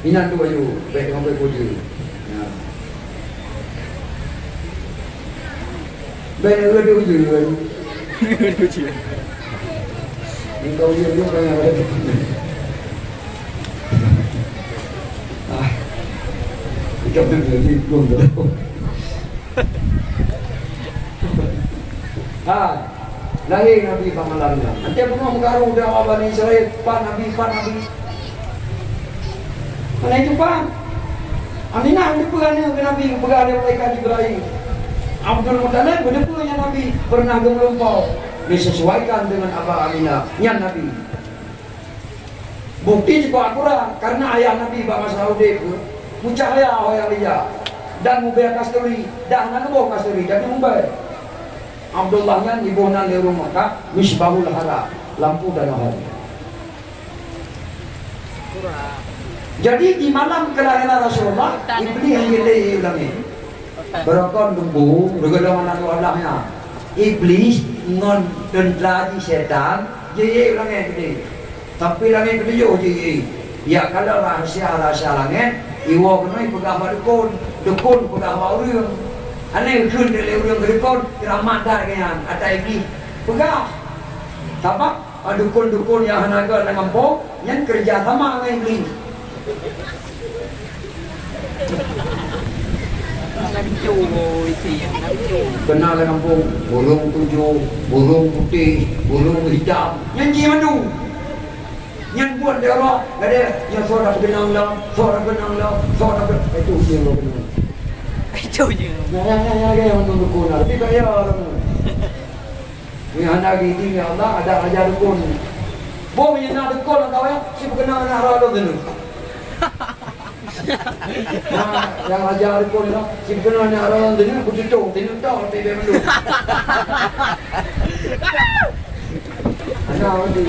Ini tu baju ben sampai puji. Ben ada puji kan? Puji. Engkau dia kan yang ada. Kita berdiri belum tahu. Lahir Nabi Pamalanda. Nanti pernah mengaruh dakwah Bani Israel, Pak Nabi. Mana itu Pak? Aminah dipegang ke Nabi, pegang dia malaikat Jibril. Abdul Muttalib berdepunya Nabi pernah gemelumpau. Disesuaikan dengan Abah Aminah yang Nabi. Bukti juga akurat karena ayah Nabi Bapa Saudi itu mucahaya ayah dia dan mubah kasturi dan anak buah kasturi jadi mubah. Abdullahnya ibunan di rumah Mekah misbahul hara lampu dan hari. Jadi di malam kelahiran Rasulullah iblis yang ulangi berokon tumbuh bergedang anak Allahnya. Iblis ngon dan lagi setan je langit gede tapi langit gede yo je ya kalau rahasia langit iwo kena pegang dukun pegang orang ane kun dari orang dukun keramat dah kan ada iblis pegang apa dukun yang hanaga dengan kampung yang kerja sama dengan iblis Nancu isi yang nancu. Kenal dalam kampung, burung tujuh, burung putih, burung hitam, nyanyi madu. Yang buat dia orang, ada yang suara benang lah, suara benang lah, suara benang. Itu dia orang benang. Itu je. Ya, yang untuk dukun. Tapi kaya orang. Ini anak gini ya Allah, ada ajar dukun. Bawa punya nak dukun lah kau ya, si berkenal anak rada dulu. Yang ajar dukun lah, si berkenal anak rada dulu, aku tutup, tengok tahu, tapi dia dulu. Anak mati.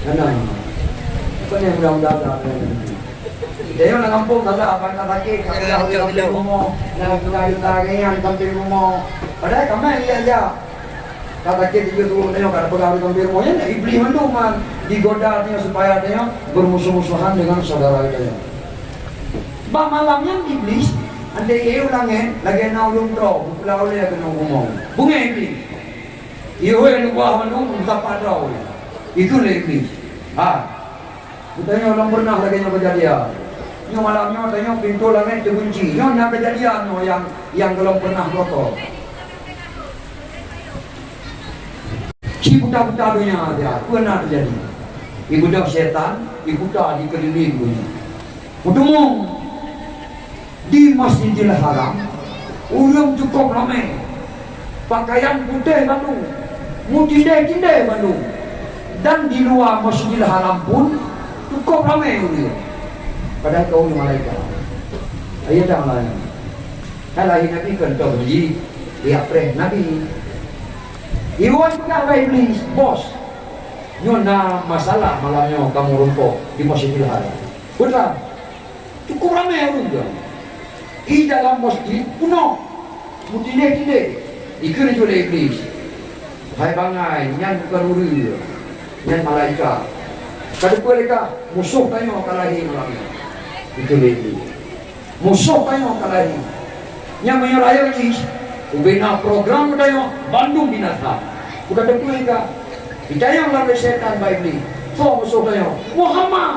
Anak. Apa ni mudah-mudahan dia yang nak kampung tak ada apa nak sakit, tak ada orang rumah, nak yang kampung rumah. Padahal kami ia aja. Tak sakit juga tu tengok ada pegawai kampung rumahnya, nak iblis mandu man digoda dia supaya dia bermusuh-musuhan dengan saudara kita. Bah malamnya iblis, anda ia ulangnya lagi nak ulung tro, pulau dia kena ngomong. Bunga iblis. Ia yang buah mandu tak padau. Itulah iblis. Kita orang pernah lagi yang kejadian. Yang malamnya tanya pintu langit terkunci. Yang kejadian yang belum pernah kotor. Si buta-buta dunia dia pernah terjadi. Ibu dah setan, ibu dah dikelilingi dunia. Bertemu di Masjidil Haram, ulung cukup ramai. Pakaian putih Bandung, mutindai-tindai Bandung. Dan di luar Masjidil Haram pun cukup ramai ulung. Padahal kau ni malaikat. Ayat dah lain. Kalau Nabi kental beli, dia pernah Nabi. Iwan pegawai iblis, bos. Nyona masalah malamnya kamu rumpuk di Masjidil Haram. Betul. Cukup ramai orang dia. Di dalam masjid penuh. Mutine-tine. Ikut oleh iblis. Hai bangai, nyan bukan uri. Nyan malaikat. Kedua mereka musuh tanya kalahi malamnya. Itu lagi. Musuh tanya kalahi. Yang menyeraya iblis. Ubina program tanya Bandung binasa. Bukan kedua mereka. Kita yang lalu setan baik ni. So musuh tanya Muhammad.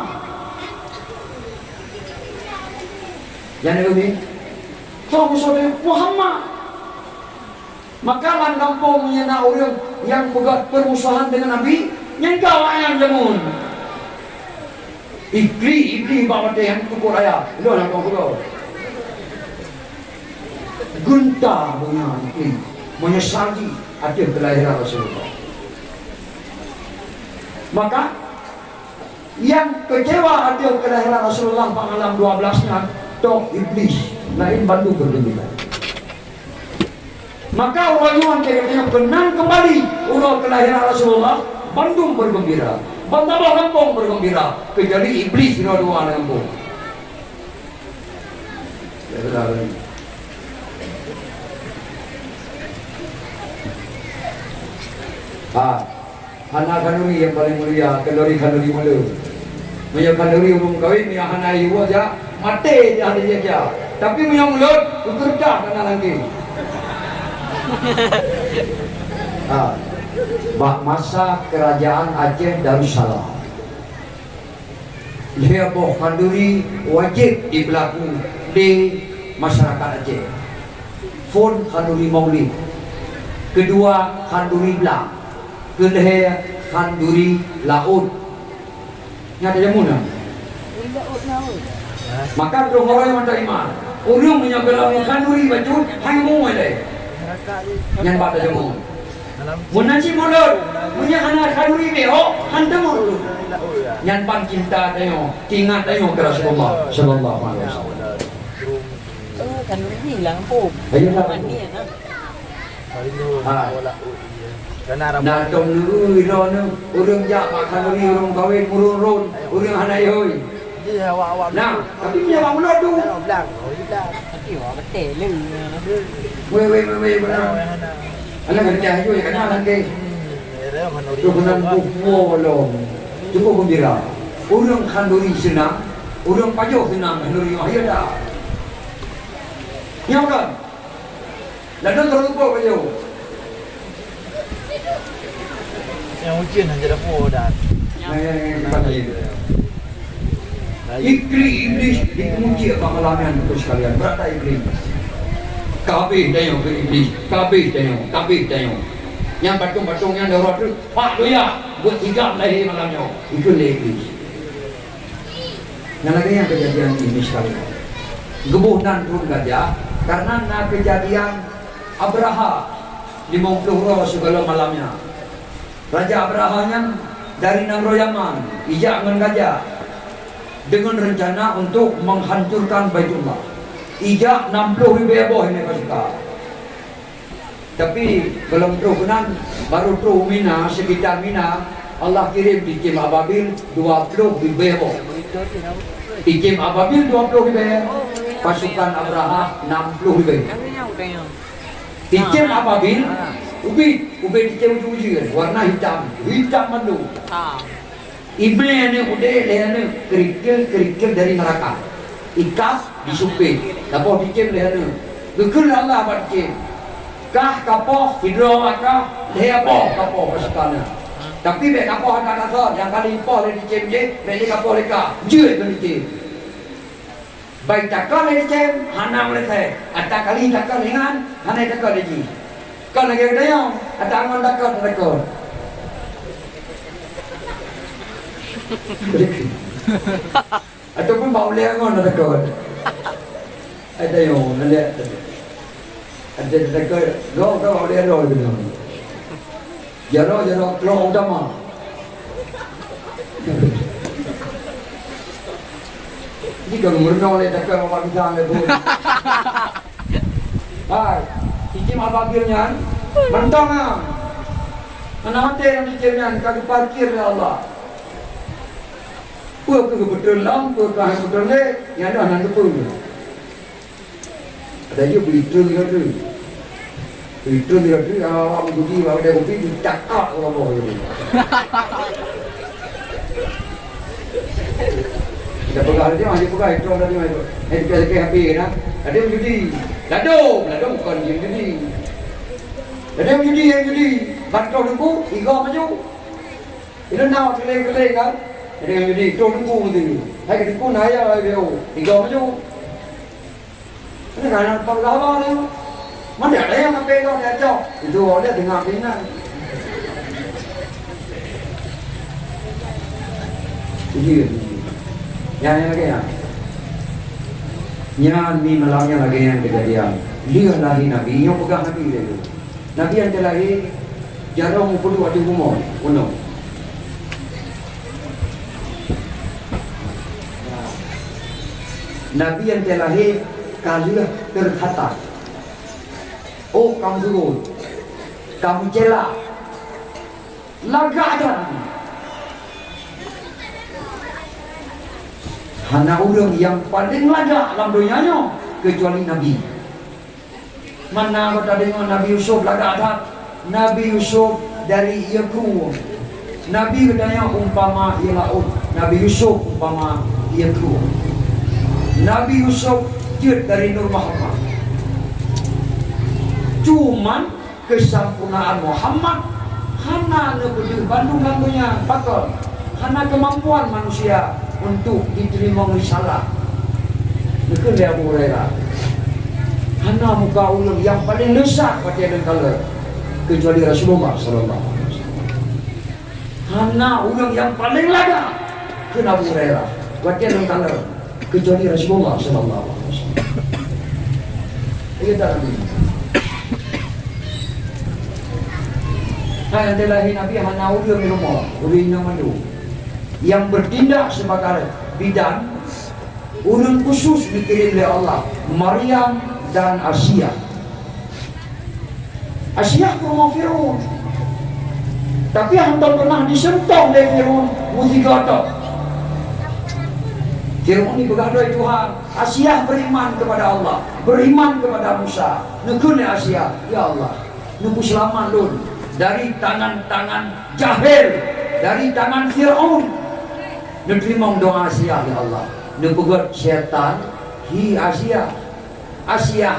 Yang ini. So musuh tanya Muhammad. Maka kampung menyena orang yang begat permusuhan dengan Nabi. Yang kawayan jamun. Iblis bawa dia yang tukur ayah. Lo nak kau kau. Gunta punya iblis menyesali ada kelahiran Rasulullah. Maka yang kecewa ada kelahiran Rasulullah malam 12-nya toh iblis lain bantu bergembira. Maka orang yang kenang kembali urut kelahiran Rasulullah Bandung bergembira. Bantaba kampung bergembira. Kecuali iblis dua-dua kampung. Hana kanuri yang paling mulia, kanuri mula. Punya kanuri umum kawin, punya hana ibu aja, mati dia ada dia. Tapi punya mulut, kerja kena lagi. Masa kerajaan Aceh Darussalam. Dia boh kanduri wajib diberlaku di masyarakat Aceh. Fon kanduri maulid. Kedua kanduri belak. Kedua kanduri laut. Ini ada jamunan. Maka orang yang menerima orang menyebabkan kanduri baju hanya mau ada. Yang pada jamunan. Munaci mulut, punya anak kanduri beho, hantam mulut. Yang pan cinta tayo, tingat tayo ke Rasulullah Sallallahu Alaihi Wasallam. Kanduri hilang po. Ayun lah. Nah, dong dulu iron, urang jak makan dulu, urang kawin, urang ron, urang hanai hoy. Nah, tapi punya bang mulut tu. Tapi awak betul lu. Weh, benar. Anak kerja itu yang kenal lagi. Itu benar buku belum. Cukup gembira. Orang kanduri senang, orang pajuk senang. Kanduri mahir dah. Ya kan? Lalu terlupa pajuk. Yang ujian hanya ada podan. Yang Iblis dikunci apa malamnya untuk sekalian. Berata iblis. Kabeh tengok ke iblis. Kabeh tengok. Yang patung-patung yang darurat tu, Pak Doya buat hijab lahir malamnya. Itu iblis. Yang lagi yang kejadian ini sekalian. Gebunan turun gajah karena kejadian Abraha 50 roh segala malamnya. Raja Abrahanya dari Namro Yaman, ijak dengan gajah dengan rencana untuk menghancurkan Baitullah. Ijak 60 ribu eboh ini pasukan. Tapi belum terukunan, baru teru Mina, sekitar Mina, Allah kirim Ikim Ababil 20 ribu eboh. Ikim Ababil 20 ribu eboh. Pasukan Abraha 60 ribu. Ikim Ababil, ubit ikim ujung warna hitam mandu. Iblis ni udah lehana kerikil dari neraka. Ikas disupit. Lepas ikim lehana. Gekul Allah buat ikim. Kah kapoh hidro kah lehapoh kapoh pasukannya. Tapi baik kapoh anak asal yang kali poh le ikim je, baik kapoh leka. Jut ke ikim. Baik takkan le ikim, hanam le saya. Atak kali takkan ringan, hanai takkan lagi. Kau lagi ada yang ada angan takkan. Ataupun bau lengan ada kau. Ada yang ada. Ada kau bau lengan gitu. Jaro keluar utama. Jika murno le tak kau apa bisa le. Hai, ikim abagilnya mentong ah. Mana hati yang dicemnya kagak parkir ya Allah. Pua kebetulan, pua kebetulan le, yang ada anak tu. Ada juga berita dia tu, awak menguji, awak dia kopi, dicakap orang itu. Kita pegang dia, masih pegang itu orang dia itu. Kita happy kan? Ada yang judi, lado bukan yang judi. Ada yang judi, bantu aku, tiga maju. Itu nak keleng kan? Ada yang judi, tunggu tu. Hai kita pun ayah dia, tiga maju. Ini kan apa lama ni? Mana ada yang pegang dia cok? Itu orang dia tengah pinang. Ini. Yang lagi ya. Yang ni malamnya lagi yang kejadian. Dia lahir Nabi, yang pegang Nabi dia tu. Nabi yang terlahir jarang perlu waktu umur, penuh. Nabi yang terlahir kalah terkhatam. Oh kamu turun, kamu celak, laga ada. Hanya orang yang paling laga dalam dunianya kecuali Nabi. Mana kata dengan Nabi Yusuf laga ada? Nabi Yusuf dari Yakub. Nabi katanya umpama ialah Nabi Yusuf umpama Yakub. Nabi Yusuf jut dari Nur Muhammad. Cuman kesempurnaan Muhammad hana lebih Bandung ganggunya bakal hana kemampuan manusia untuk diterima risalah. Itu dia Abu Hurairah. Hana muka ulun yang paling lesat pada dan kala kecuali Rasulullah sallallahu alaihi wasallam. Hana ulun yang paling laga ke Abu Hurairah pada dan kala kecuali Rasulullah sallallahu alaihi wasallam. Ini tak Nabi. Yang terlahir Nabi hanya ulun di rumah, ulun yang mandu, yang bertindak sebagai bidan, ulun khusus dikirim oleh Allah, Maryam dan Asia. Asia ke rumah Fir'aun, tapi hantar pernah disentuh oleh Fir'aun Muzigata. Fir'aun ini berkata Tuhan, Asia beriman kepada Allah, beriman kepada Musa. Nekun Asia, ya Allah, nunggu selamat lun dari tangan-tangan jahil, dari tangan Fir'aun. Nerima doa Asia, ya Allah. Nepegat syaitan, hi Asia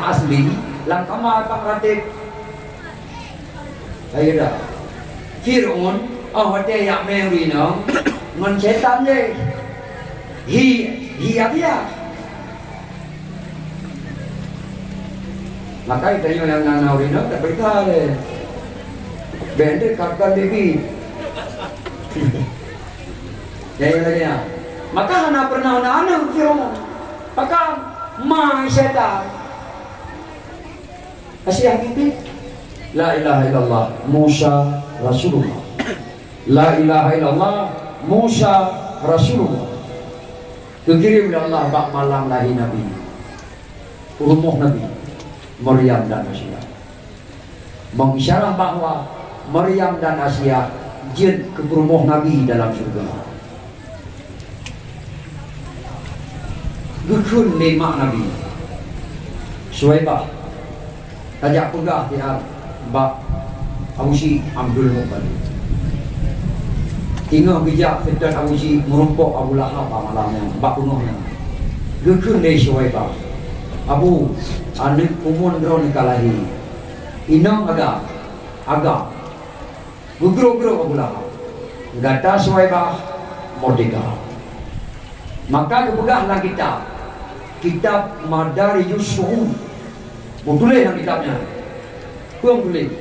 asli, langkama apa ratib. Ayo dah. Fir'aun, hati yang merina, ngon syaitan je. Hi dia. Maka itu yang nanaurin tak berita deh. Bende kakak bibi. Ya. Maka anak pernah anak firman. Maka mai setan. Asyik gitu. La ilaha illallah Musa Rasulullah. La ilaha illallah Musa Rasulullah. Dikirim oleh Allah bak malam lahir Nabi. Rumah Nabi Maryam dan Asia. Mengisyarat bahwa Maryam dan Asia jin ke rumah Nabi dalam surga. Gukun nikmat Nabi. Suwaibah tajak pegah tiap bak Abu Syih Abdul Muttalib. Tinggal bijak fitan Abu Syih merumpok Abu Lahab malamnya bak bunuhnya. Gukun dari Suwaibah. Abu anak umun drone kalahi. Inang agak Gugro Abu Lahab. Gata Suwaibah merdeka. Maka kepegahlah kitab Madarijus Su'ud. Tulis dalam kitabnya. Kurang tulis.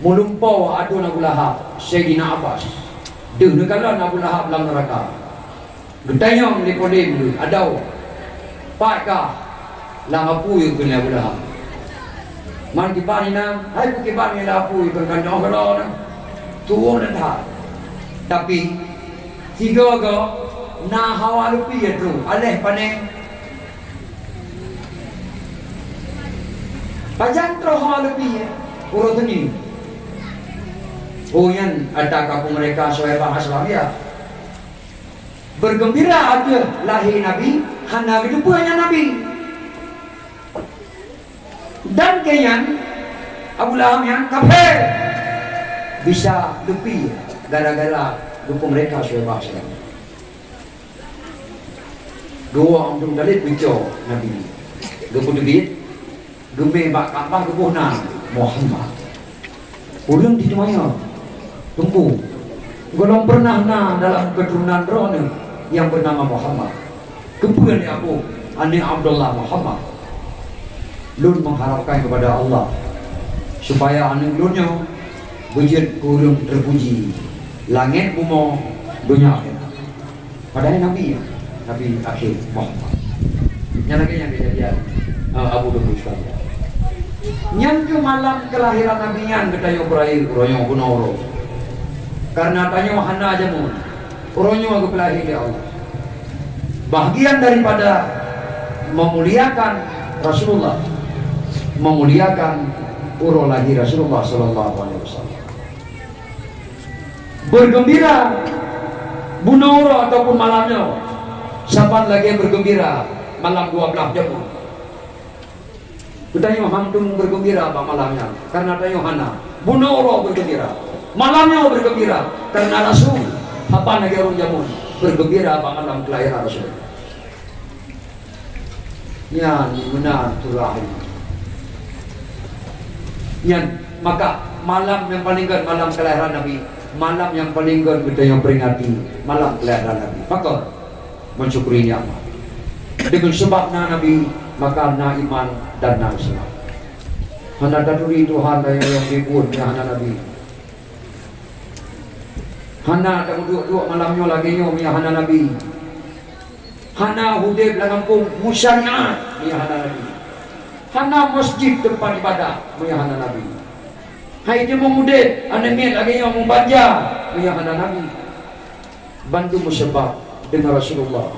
Mulumpau adun Abu Lahab Sayyidina Abbas. Duh nekalan Abu Lahab dalam neraka. Getayang di podim dulu. Adau. Pakkah lang apu yung kanya Abu Lahab. Man kipanin na. Ay po kipanin na apu yung kanya kalau na. Tuwong na tahan. Tapi sigaga na hawalupi itu aleh paneng. Pajantro hawalupi urut ini. Oh yan ada kampung mereka Suwaibah Aslamiyah. Bergembira aja lahir Nabi, hana kedepannya Nabi. Dan kenyan Abu Lahab yang kafir bisa lebih gara-gara dukung mereka Suwaibah Aslamiyah. Dua orang dalit bincang Nabi. Dukung debit, gemeh bak kapah kebunan Muhammad. Ulang di dunia. Tunggu. Belum pernah dalam keturunan roh yang bernama Muhammad. Kemudian aku Ani Abdullah Muhammad. Lun mengharapkan kepada Allah supaya anak lunnya bujit kurung terpuji langit bumi dunia akhirat. Padahal Nabi akhir Muhammad. Yang lagi yang kejadian Abu Dhabi sekalian. Yang ke malam kelahiran Nabi yang ketayo berai royong punoro. Karena tanya hana aja mun. Royong aku pelahir ya Allah. Bagian daripada memuliakan Rasulullah, memuliakan uro lahir Rasulullah sallallahu alaihi wasallam. Bergembira bunoro ataupun malamnya. Saban lagi bergembira malam 12 jam. Kutanya hamtum bergembira apa malamnya karena tanya hana. Bunoro bergembira. Malamnya bergembira karena Rasul apa negara jamun bergembira apa malam kelahiran Rasul. Ya, benar turahim. Ya, maka malam yang paling kan malam kelahiran Nabi, malam yang paling kan kita yang peringati malam kelahiran Nabi. Maka mensyukuri nikmat. Dengan sebabnya Nabi maka na iman dan na Islam. Hana daturi Tuhan yang dibun ya hana Nabi. Hana tak duduk malamnya lagi nyo ya hana Nabi. Hana hudib langampung musyariat ya hana Nabi. Hana masjid tempat ibadah ya hana Nabi. Hai dia mengudib anemit lagi nyo membaca ya hana Nabi. Bantu musybab dengan Rasulullah.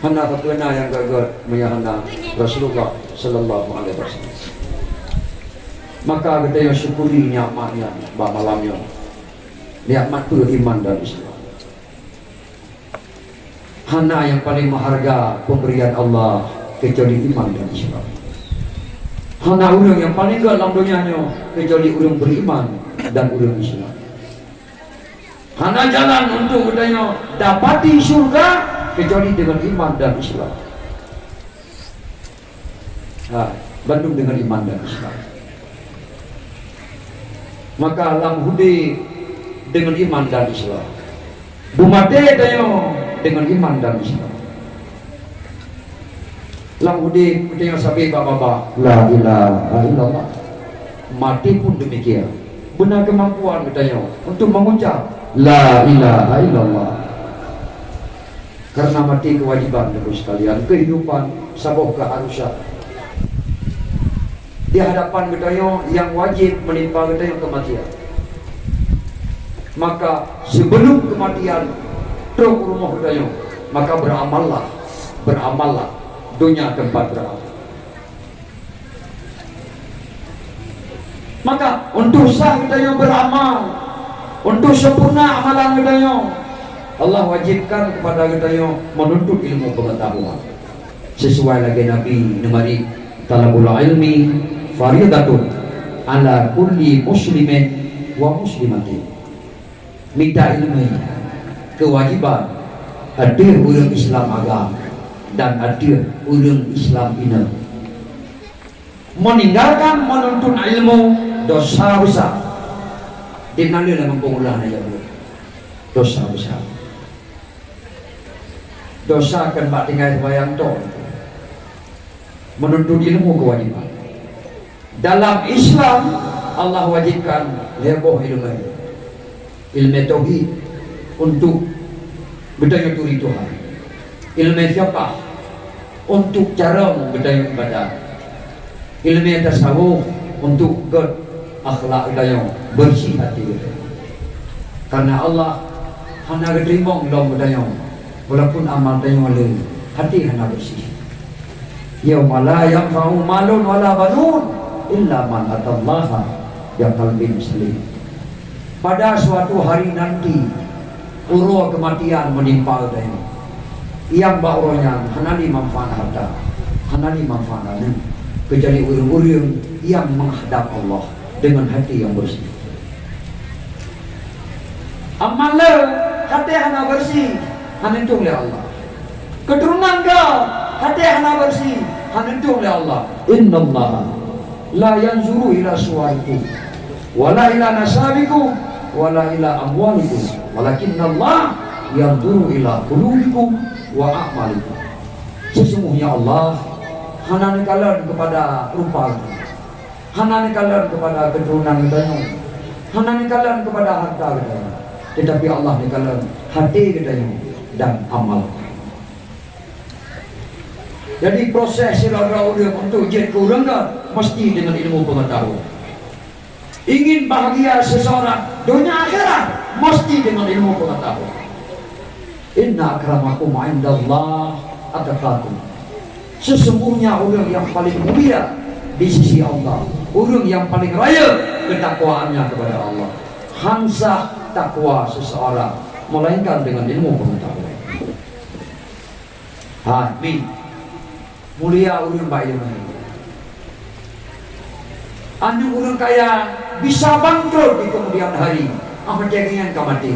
Hana katuna yang gagal meyahana Rasulullah sallallahu alaihi wasallam. Maka kita yang syukuri nikmatnya bah malamnya. Nikmat beriman dan Islam. Hana yang paling mengharga pemberian Allah kecuali iman dan Islam. Hana orang yang paling dalam dunianya kecuali orang beriman dan orang Islam. Hana jalan untuk katanya dapati surga kecuali dengan iman dan Islam. Bandung dengan iman dan Islam. Maka lam hudi dengan iman dan Islam. Bumate tayo dengan iman dan Islam. Lang udik tayo sabi bapa la ilaha illallah. Mati pun demikian. Benar kemampuan tayo untuk mengucap la ilaha illallah. Karena mati kewajiban Bapak sekalian, kehidupan sabuk keharusan. Di hadapan kita yang wajib menimpa kita yang kematian. Maka sebelum kematian truk rumah kita maka beramallah dunia tempat beramal. Maka untuk sah kita yang beramal, untuk sempurna amalan kita Allah wajibkan kepada kita menuntut ilmu pengetahuan. Sesuai lagi Nabi nemari talabul ilmi faridatun ala kulli muslimin wa muslimatin. Minta ilmu kewajiban ada orang Islam agama dan ada orang Islam ina. Meninggalkan menuntut ilmu dosa besar. Dinali dalam pengulangan aja bu. Dosa besar. Dosa akan pak tinggal bayang to. Menuntut ilmu kewajiban. Dalam Islam Allah wajibkan leboh ilmu. Ilmu tauhid untuk bertanya turi Tuhan. Ilmu fiqh untuk cara bertanya ibadah. Ilmu tasawuf untuk akhlak kita bersih hati kita. Karena Allah hanya terima dalam bertanya. Walaupun amal tanya oleh hati hanya bersih. Yauma la yanfa'u malun wala banun illa man atallaha bi qalbin salim. Pada suatu hari nanti urut kematian menimpa kita. Yang bauronya hanali manfaat harta, hanali manfaat anak. Kecuali orang-orang yang menghadap Allah dengan hati yang bersih. Amalnya hati hanya bersih, hanentung oleh Allah. Keturunan kau hati hanya bersih, hanentung oleh Allah. Innallaha la yanzuru ila suwarikum wala ila nasabikum wala ila amwalikum walakinnallaha yanzuru ila qulubikum wa a'malikum. Sesungguhnya Allah hanya kalian kepada rupa, hanya kalian kepada keturunan kita, hanya kalian kepada harta kita. Tetapi Allah ni kalian hati kita dan amal. Jadi proses silaturahmi untuk jadi kurang mesti dengan ilmu pengetahuan. Ingin bahagia seseorang dunia akhirat mesti dengan ilmu pengetahuan. Inna akramakum indallah atqakum. Sesungguhnya orang yang paling mulia di sisi Allah, orang yang paling raya ketakwaannya kepada Allah. Hansah takwa seseorang melainkan dengan ilmu pengetahuan. Amin. Mulia orang baik ilmu. Anu orang kaya bisa bangkrut di kemudian hari. Apa jaringan kamati?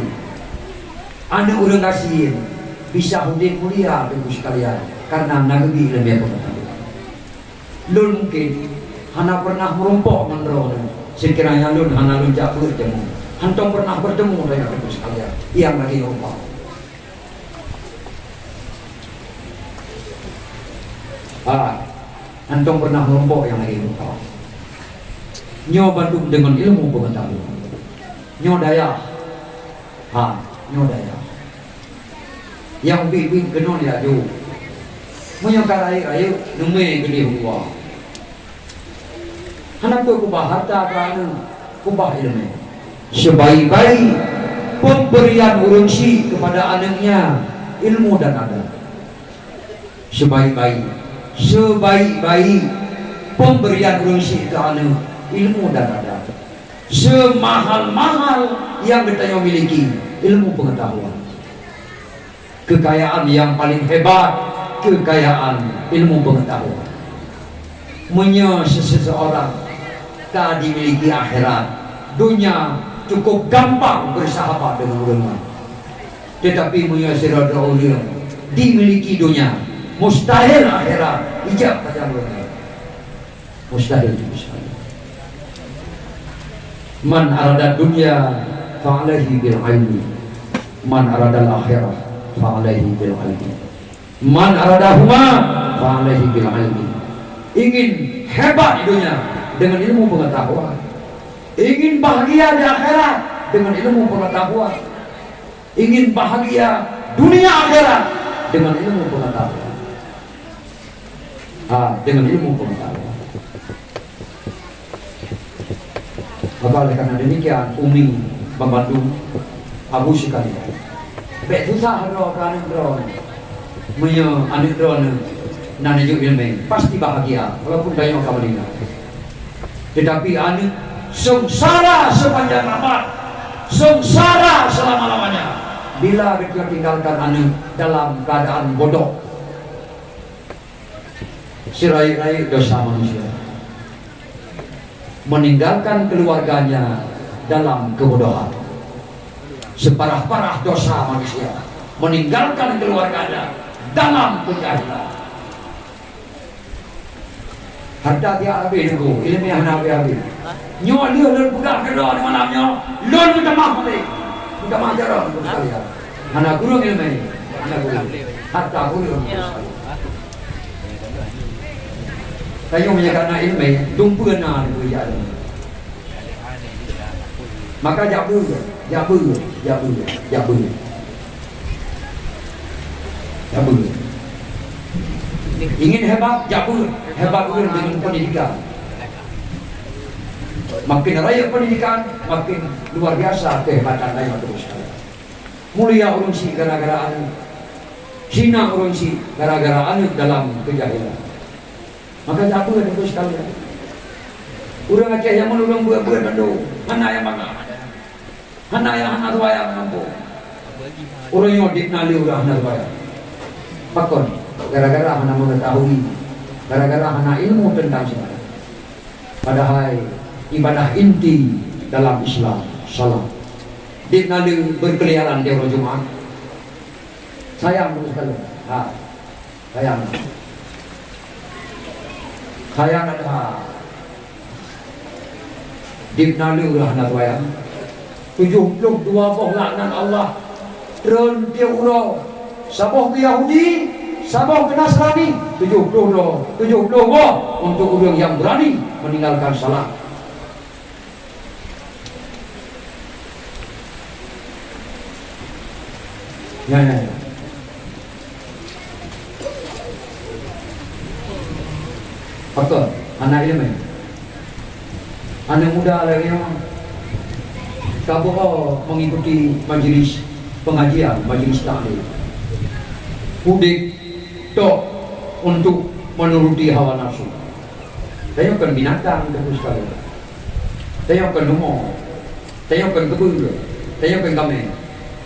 Anu orang kasihin bisa hudik mulia dengan sekalian karena nabi ilmu pengetahuan. Lun mungkin hana pernah merumpok menurut. Sekiranya lun hana lun jabur jemu. Antum pernah bertemu dengan ibu sekalian yang lagi lupa. Antum pernah merumpok yang lagi lupa. Nyo bantu dengan ilmu pengetahuan. Nyo daya. Nyo daya. Yang bimbing kenon ya jo. Menyokarai ayo nume gede huwa. Anak tu kubah harta kerana kubah ilmu. Sebaik-baik pemberian urunsi kepada anaknya ilmu dan adab. Sebaik-baik pemberian urunsi ke anak ilmu dan adab. Semahal-mahal yang kita miliki ilmu pengetahuan. Kekayaan yang paling hebat, kekayaan ilmu pengetahuan. Seseorang tak dimiliki akhirat, dunia cukup gampang bersahabat dengan orang lain. Tetapi menyesal orang dimiliki dunia, mustahil akhirat. Ijab pada orang. Mustahil itu sekali. Man arada dunia fa'alaihi bil ilmi Man aradal akhirah fa'alaihi bil ilmi. Man aradahuma fa'alaihi bil ilmi. Ingin hebat di dunia dengan ilmu pengetahuan. Ingin bahagia di akhirat dengan ilmu pengetahuan. Ingin bahagia dunia akhirat dengan ilmu pengetahuan. Dengan ilmu pengetahuan. Maka oleh karena demikian Umi membantu Abu sekalian. Bek susah kan drone. Punya anak drone nana juga ilmu pasti bahagia walaupun banyak kamalina. Tetapi anak sengsara sepanjang abad, sengsara selama-lamanya bila kita tinggalkan anak dalam keadaan bodoh. Sirai-rai dosa manusia, meninggalkan keluarganya dalam kebodohan. Separah-parah dosa manusia, meninggalkan keluarganya dalam kejahilan. Harta dia habis dulu, ilmu yang habis. Nyawa dia lun budak kedua di malamnya, lun minta maaf balik, minta maaf jarang sekalian. Anak guru ilmu, anak guru, harta guru. Kayu menyatakan ilmu, tumpuan na itu jadi. Maka jabu. Ingin hebat, hebat dengan pendidikan. Makin raya pendidikan, makin luar biasa kehebatan raya terus. Mulia orang si gara-gara anu, hina orang si gara-gara anu dalam kejahilan. Maka jabu terus sekalian. Urang Aceh yang menulung buah-buah dulu, mana yang mana? Hana yang hana tuaya mampu. Orang yodik nali urang hana tuaya. Pakon, gara-gara hana mengetahui, gara-gara hana ilmu tentang sejarah. Padahal ibadah inti dalam Islam salat. Dik nali berkeliaran di orang Jumat. Sayang sekali. Sayang ada. Dik nali urang hana tuaya. 72 boh laknat Allah Tren dia urau Saboh ke Yahudi Saboh ke Nasrani 70 boh untuk orang yang berani meninggalkan salat. Ya. Apa? Anak ilmu, anak muda lagi yang kaboh mengikuti majelis pengajian, majelis taklim. Mudik tok untuk menuruti hawa nafsu. Tengokkan binatang terus sekali. Tengokkan lumur. Tengokkan kebun. Tengokkan kami.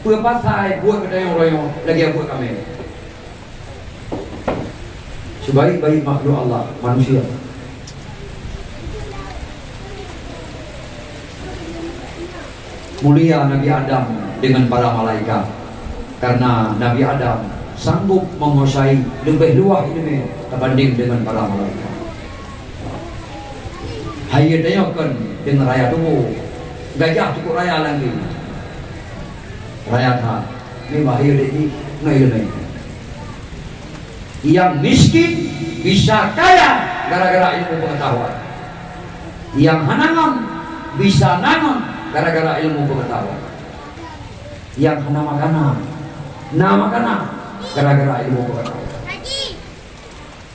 Pua pasai buat ke tayong royong lagi buat kami. Sebaik-baik makhluk Allah manusia. Mulia Nabi Adam dengan para malaikat karena Nabi Adam sanggup menguasai lebih luas ilmu berbanding dengan para malaikat. Hayat tengokkan dengan raya tubuh gajah cukup raya lagi raya tak ini bahaya ini ilmu. Yang miskin bisa kaya gara-gara ilmu pengetahuan. Yang hanangan bisa nangan gara-gara ilmu pengetahuan. Yang hana makanan gara-gara ilmu pengetahuan.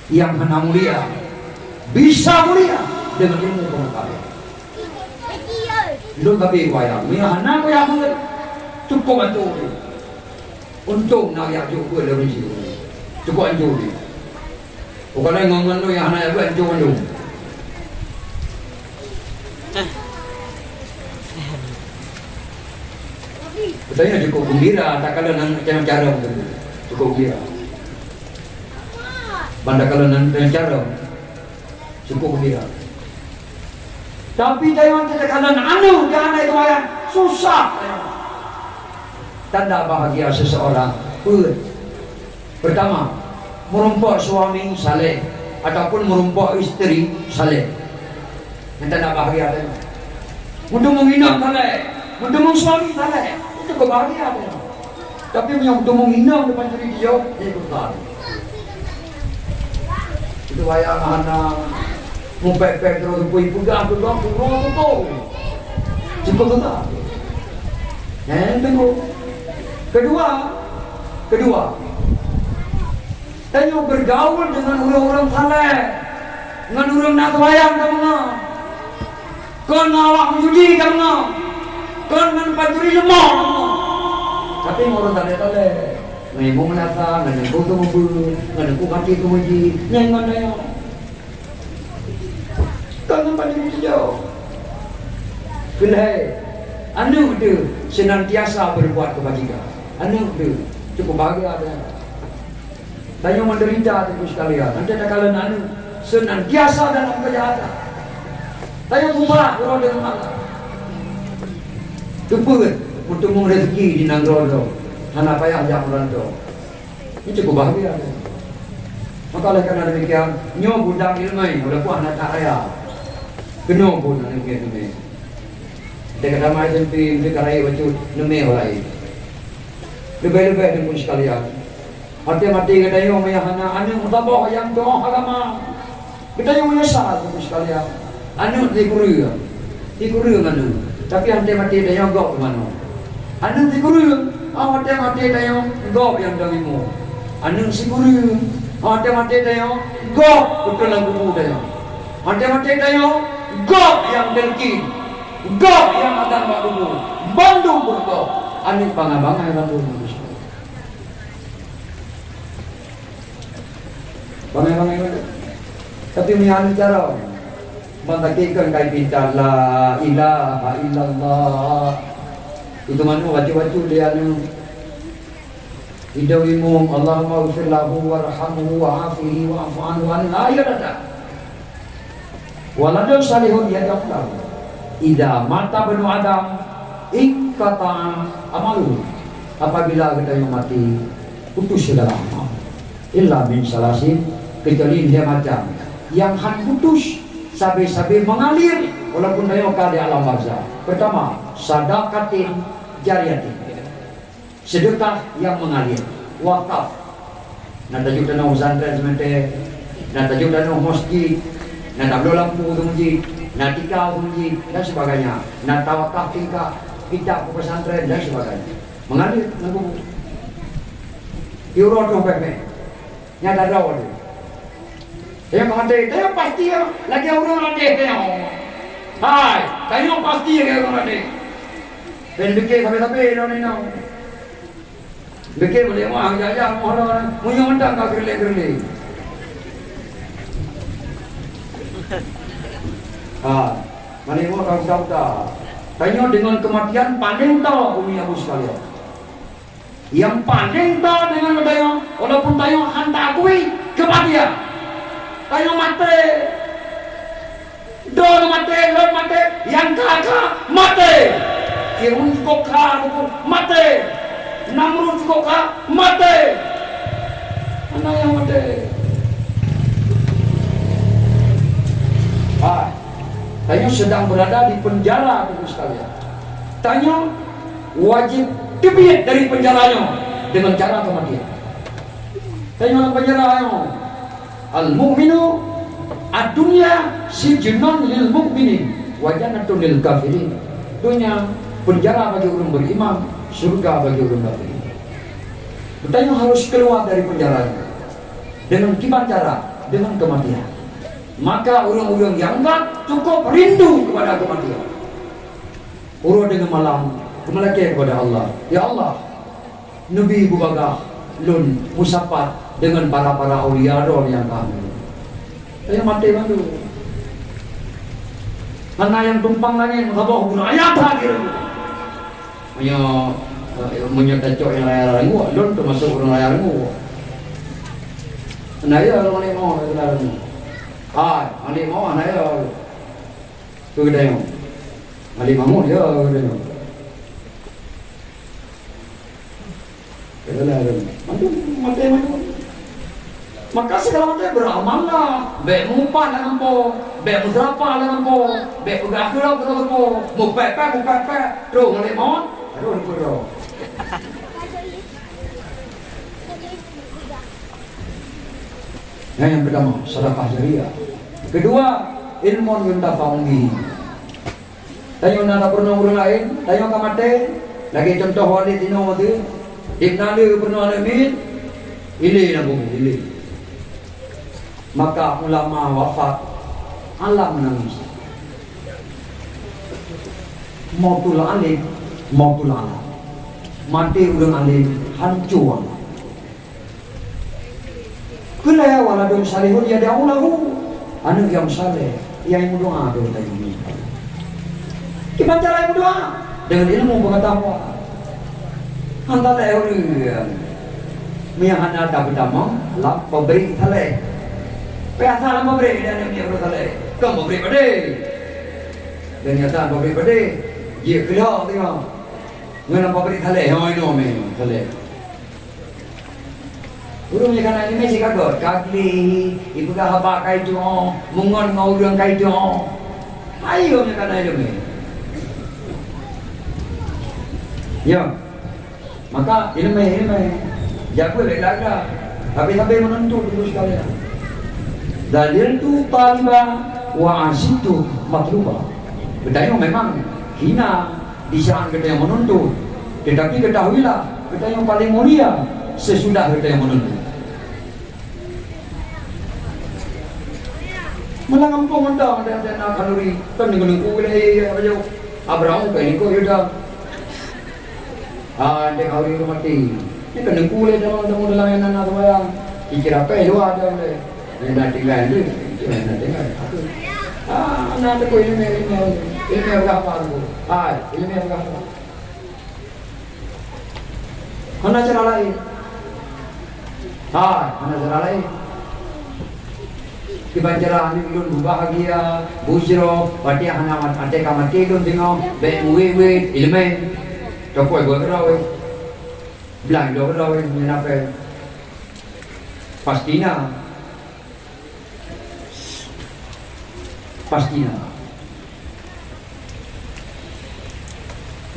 Yang hana mulia bisa mulia dengan ilmu pengetahuan. Lu tapi wayang, mi hana ko yang cukup antu. Untung nak ya cukup lebih sih. Cukup antu. Bukan yang ngomong lu yang hana ya antu antu. Betulnya cukup gembira, tak kalau nak macam cara cukup gembira. Banda kalau nak cara cukup gembira. Tapi jangan katakan anu jangan itu ayat susah. Tanda bahagia seseorang pun pertama merumpok suami saleh ataupun merumpok istri saleh. Yang tanda bahagia itu. Untuk menghina saleh, untuk suami saleh. Itu kebahagiaan. Tapi yang betul menghina depan diri dia, dia ikutan. Itu wayang anak ngumpet-pet terus ibu-ibu dah aku doang tu. Cukup tak? Tengok. Kedua. Tengok bergaul dengan orang-orang saleh, dengan orang nak wayang kamu. Kau awak menjudi kamu. Kau dengan pacuri lemah. Tapi orang tale-tale, ngemu menata, ngene butuh membulu, ngene ku mati ku muji, nyengon ayo. Kau pacuri hijau. Pilih, anu tu senantiasa berbuat kebajikan. Anu tu cukup bahagia ada. Tanya menderita itu sekalian. Nanti ada kalian anu senantiasa dalam kejahatan. Tanya kumpulah orang dengan malam. Tupun untuk rezeki di Nangrodo. Anak payah ajak orang tu. Ini cukup bahagia. Maka oleh kerana demikian, nyo budang ilmu, walaupun anak tak raya, kena pun anak ilmu. Dia kata mai sampai dia karai wajud neme oleh. Lebih-lebih dengan pun sekalian. Mati-mati kata yo maya hana anu mutabah yang doa agama. Kita yo menyesal pun sekalian. Anu dikuru. Dikuru anu. Tapi mati-mati dia yo gok mana. Anu dikuru. Mati-mati dia yo gok yang damimu. Anu sikuru. Mati-mati dia yo gok betul lang kubu dia. Mati-mati dia yo gok yang delki. Gok yang akan badumu. Bandung bergok. Anu pangabangai bandung. Bangai-bangai. Tapi punya cara mentakikan kai pintar la ilaha illallah. Itu mana wajib-wajib dia anu. Idawimum Allahumma ighfir lahu warhamhu wa'afihi wa'fu anhu wa la ilaha. Waladun salihun yad'u. Idza mata banu Adam iqata amalu. Apabila kita yang mati putus segala amal. Illa min salasin, kecuali dia macam yang han putus sabi-sabi mengalir walaupun dia di alam barzah. Pertama, sadaqatin jariyatin, sedekah yang mengalir, wakaf. Nak tajuk danau pesantren semente, nak tajuk danau masjid, nak tablo lampu tu masjid, nak tikar tu masjid dan sebagainya, nak tawakaf tingkah kita ke pesantren dan sebagainya. Mengalir lagu. Euro tu pepe. Nya ada rawat. Dia mengatakan, dia pasti lagi orang ada dia. Hai, kayu pasti lagi orang ada. Ben bikin sampai-sampai ni nak. Bikin boleh mah jaja orang punya mentang kau gerle-gerle. Mari mau kau tahu. Kayu dengan kematian paling tahu bumi aku sekalian. Yang paling tahu dengan tayo, walaupun tayo hantar akui kematian, tayo mati, don mati, yang kakak mati, Firun koka mati, Namrud koka mati, mana yang mati? Tayo sedang berada di penjara itu sekalian. Tayo wajib dibiat dari penjaranya dengan cara kematian. Tanya penjaranya. Al-mu'minu ad-dunya sijnun lil mu'minin wa jannatun lil kafirin. Dunia penjara bagi orang beriman, surga bagi orang kafir. Bertanya harus keluar dari penjaranya. Dengan gimana cara? Dengan kematian. Maka orang-orang yang enggak cukup rindu kepada kematian. Urut dengan malam kemalakan kepada Allah. Ya Allah, Nabi Ibu Bagah lun musafat dengan para aulia yang kami. Saya mati malu. Karena yang tumpang langit sabah guna ayat hadir. Menyertai yang layar rengu, lun termasuk orang layar rengu. Naya orang ni mau layar rengu. Ali mau naya. Tu kita yang. Ali mamu dia kita yang. Mati. Maka segala macam beramallah, baik mumpan dengan po, baik mudrapah dengan po, baik bergerak dengan po, mupepek, terus mulai mohon, terus Yang pertama, sedekah jariah. Kedua, ilmu yang tafa'un bihi. Tayo na pernah orang lain, tayo kamate, lagi contoh wali dino tu, ibnali pernah alamin, ili na bumi, ili. Maka ulama wafat, alam menangis. Mautul alim, mautul alam. Mati orang alim, hancur alam. Kulaya waladun salihun ya da'ulahu. Anu yang saleh, yang berdoa doa tadi. Gimana cara berdoa? Dengan ilmu pengetahuan. Antara orang yang ada pertama, lah pemberi saleh. Biasa lah pemberi dan yang saleh. Kamu pemberi pada. Dan nyata pemberi pada. Dia keluar tengok. Mana pemberi saleh? Yang ini orang saleh. Urung ni kana ini mesti kagot. Kali ibu dah apa kai tu, mungon ngau urang kai tu. Ayo ni kana ini. Ya. Maka ilmu jago lelaga. Tapi sampai menuntut dulu sekalian. Dalil tu talibah wa asitu matluba. Bedanya memang hina di saat kita yang menuntut. Tetapi ketahuilah kita yang paling mulia sesudah kita yang menuntut. Melanggam kau mentang dan nak kalori kan dengan kulai apa jauh Abraham kali kau yuda dia kalori mati ni kan kulai dalam yang nak bayang dikira apa itu ada boleh nak tinggal ni nak tinggal nak ada kau ini berapa tu ini berapa mana cara lain mana cara lain Kibanjara ni ulun bahagia, bujro, pati hana ate kamati ulun tengok, be muwe ilmen, tokoi buat rawe, belang do rawe ni apa? Pastina.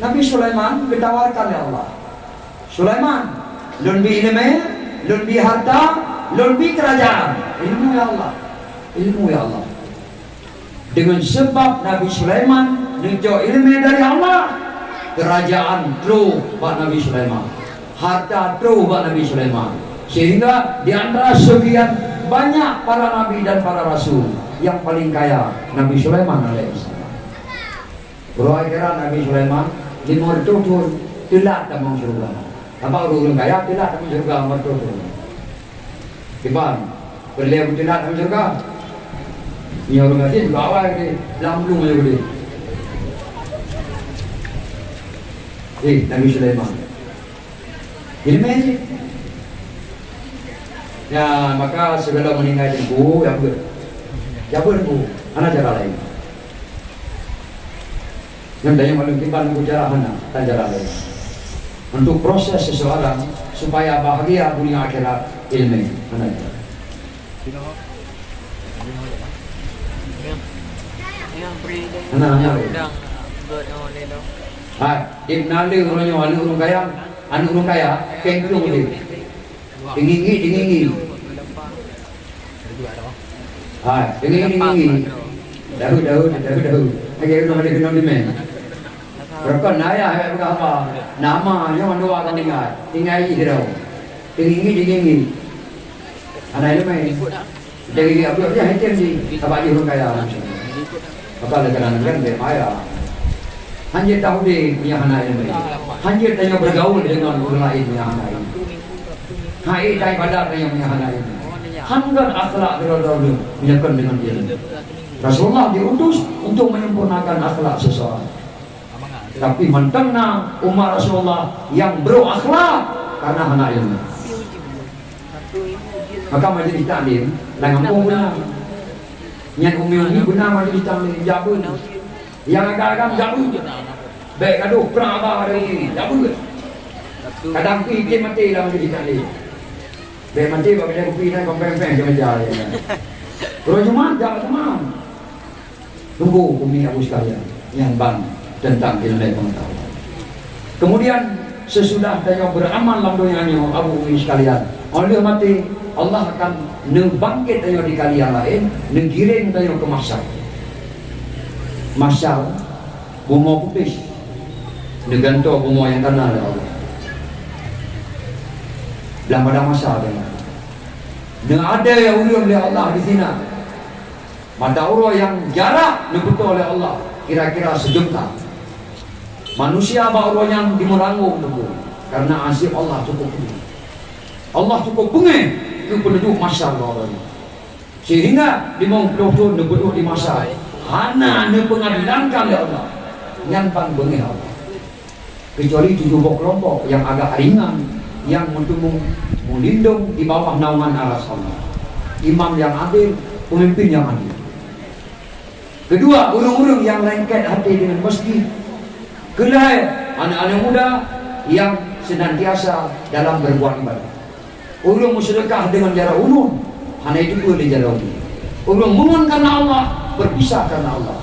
Nabi Sulaiman ditawarkan oleh Allah. Sulaiman, lun bi ilmen, lun bi harta, lun bi kerajaan, ilmu ya Allah. Ilmu ya Allah. Dengan sebab Nabi Sulaiman ninjau ilmu dari Allah, kerajaan true Pak Nabi Sulaiman, harta true Pak Nabi Sulaiman. Sehingga di antara sekian banyak para nabi dan para rasul, yang paling kaya Nabi Sulaiman alaihissalam. Bro kira Nabi Sulaiman limur tutur tidak tamang surga. Apa orang kaya tidak tamang surga mertutur. Gimana? Beliau tidak tamang surga. Ni orang kata bawa ke lamblung je boleh. Nabi Sulaiman. Ilmu je. Ya, maka segala meninggal ibu, ya ber. Ya ber ibu, ana cara lain. Yang tanya malu timpan ibu cara mana, tak cara lain. Untuk proses seseorang supaya bahagia dunia akhirat ilmu, ana cara. Ibnali orang kaya, anu orang kaya, kengkung dia, tinggi, tinggi, dahu, agak orang ada kenal di mana? Berapa naya, berapa nama, yang mana orang tinggal, tinggal di dalam, tinggi, anak itu main, jadi apa dia hanya di apa dia orang kaya macam. Maka kadang-kadang dia maya. Hanya tahu dia punya anak ini. Hanya tanya bergaul dengan orang lain punya anak ini. Hai dai pada yang punya anak ini. Hanggan akhlak dulu menyekon dengan dia. Rasulullah diutus untuk menyempurnakan akhlak seseorang. Tapi mentengna umat Rasulullah yang berakhlak karena anak ini. Maka majlis taklim langampung benar. Yang umi benar majlis taklim jabun. Yang agak-agak jabun. Baik aduh perabah hari ini jabun. Kadang pergi mati dalam majlis taklim. Baik mati bagi dia pergi dan pempeng ke meja. Kalau cuma jangan teman. Tunggu umi aku sekalian yang bang tentang ilmu pengetahuan. Kemudian sesudah tanya beramal dalam dunia Abu umi sekalian, Oleh mati Allah akan nebangkit tayo di kali yang lain, nenggiring tayo ke masyar. Masyar bunga putih, neganto bunga yang kanan oleh Allah. Dalam pada masa ada yang ulun oleh Allah di sini. Mata orang yang jarak dibutuh oleh Allah kira-kira sejuta. Manusia bahawa yang dimerangung dulu karena asyik Allah cukup tinggi. Allah cukup pengeh ke penduduk masyarakat orang. Sehingga di mengpelotun penduduk di masa hana ne pengadilankan oleh Allah. Nyampang bengeh Allah. Kecuali 7 kelompok yang agak ringan yang untuk melindung di bawah naungan aras Allah. Imam yang adil, pemimpin yang adil. Kedua, urung-urung yang lengket hati dengan masjid. Kelai, anak-anak muda yang senantiasa dalam berbuat ibadah. Urung bersedekah dengan jarak ulun, hanya itu boleh jarak ulun. Urung mohon karena Allah, berpisah karena Allah.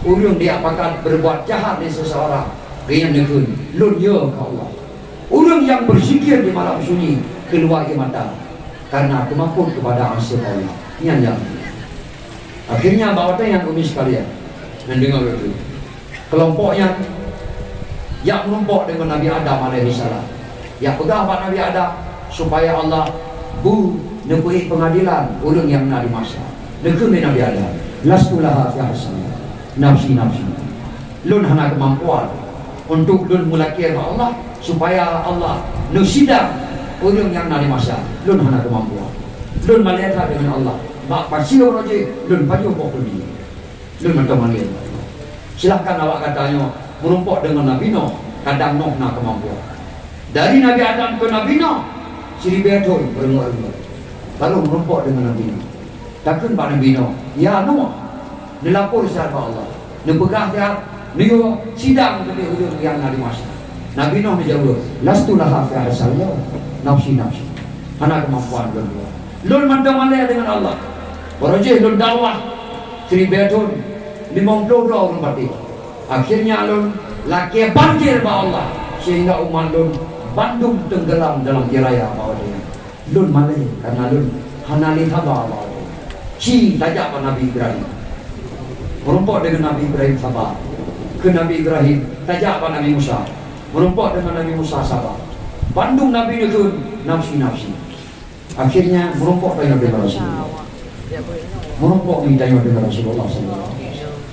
Urung dia akan berbuat jahat dengan seseorang, dengan nekun, lun ya ke Allah. Urung yang berzikir di malam sunyi, keluar ke mata, karena kemampuan kepada asyik Allah. Yang akhirnya bawatan yang umi sekalian mendengar itu kelompoknya yang menumpuk dengan Nabi Adam alaihi salam, yang pegang Nabi Adam supaya Allah nepui pengadilan urang yang nak dimasa nekuni Nabi Adam lastulaha fi hasan nafsi lun hana kemampuan untuk lun mulaki Allah supaya Allah nusidang urang yang nak dimasa lun hana kemampuan lun malaikat dengan Allah mak pasio roje lun paju pokok ni lun macam mana silahkan awak katanya merumpuk dengan Nabi Nuh kadang Nuh nak kemampuan dari Nabi Adam ke Nabi Nuh siri betul berumur lalu merumpuk dengan Nabi Nuh takkan Pak Nabi Nuh ya Nuh dilapor secara Allah nepegah dia niyo sidang ke hujung yang ada masa Nabi Nuh menjawab lastulah fi hasallah nafsi anak kemampuan lun mandang malaya dengan Allah Warajih lun dakwah Sri Bedun 50 orang berarti. Akhirnya lun laki banjir ba Allah sehingga umat lun Bandung tenggelam dalam jiraya bahawa dia lun malay karena lun hanali haba bahawa dia si tajak pa Nabi Ibrahim merumpuk dengan Nabi Ibrahim sabar ke Nabi Ibrahim tajak pa Nabi Musa merumpuk dengan Nabi Musa sabar Bandung Nabi itu nafsi akhirnya merumpuk dengan Nabi Rasulullah merumpuk dengan Rasulullah sallallahu alaihi wasallam.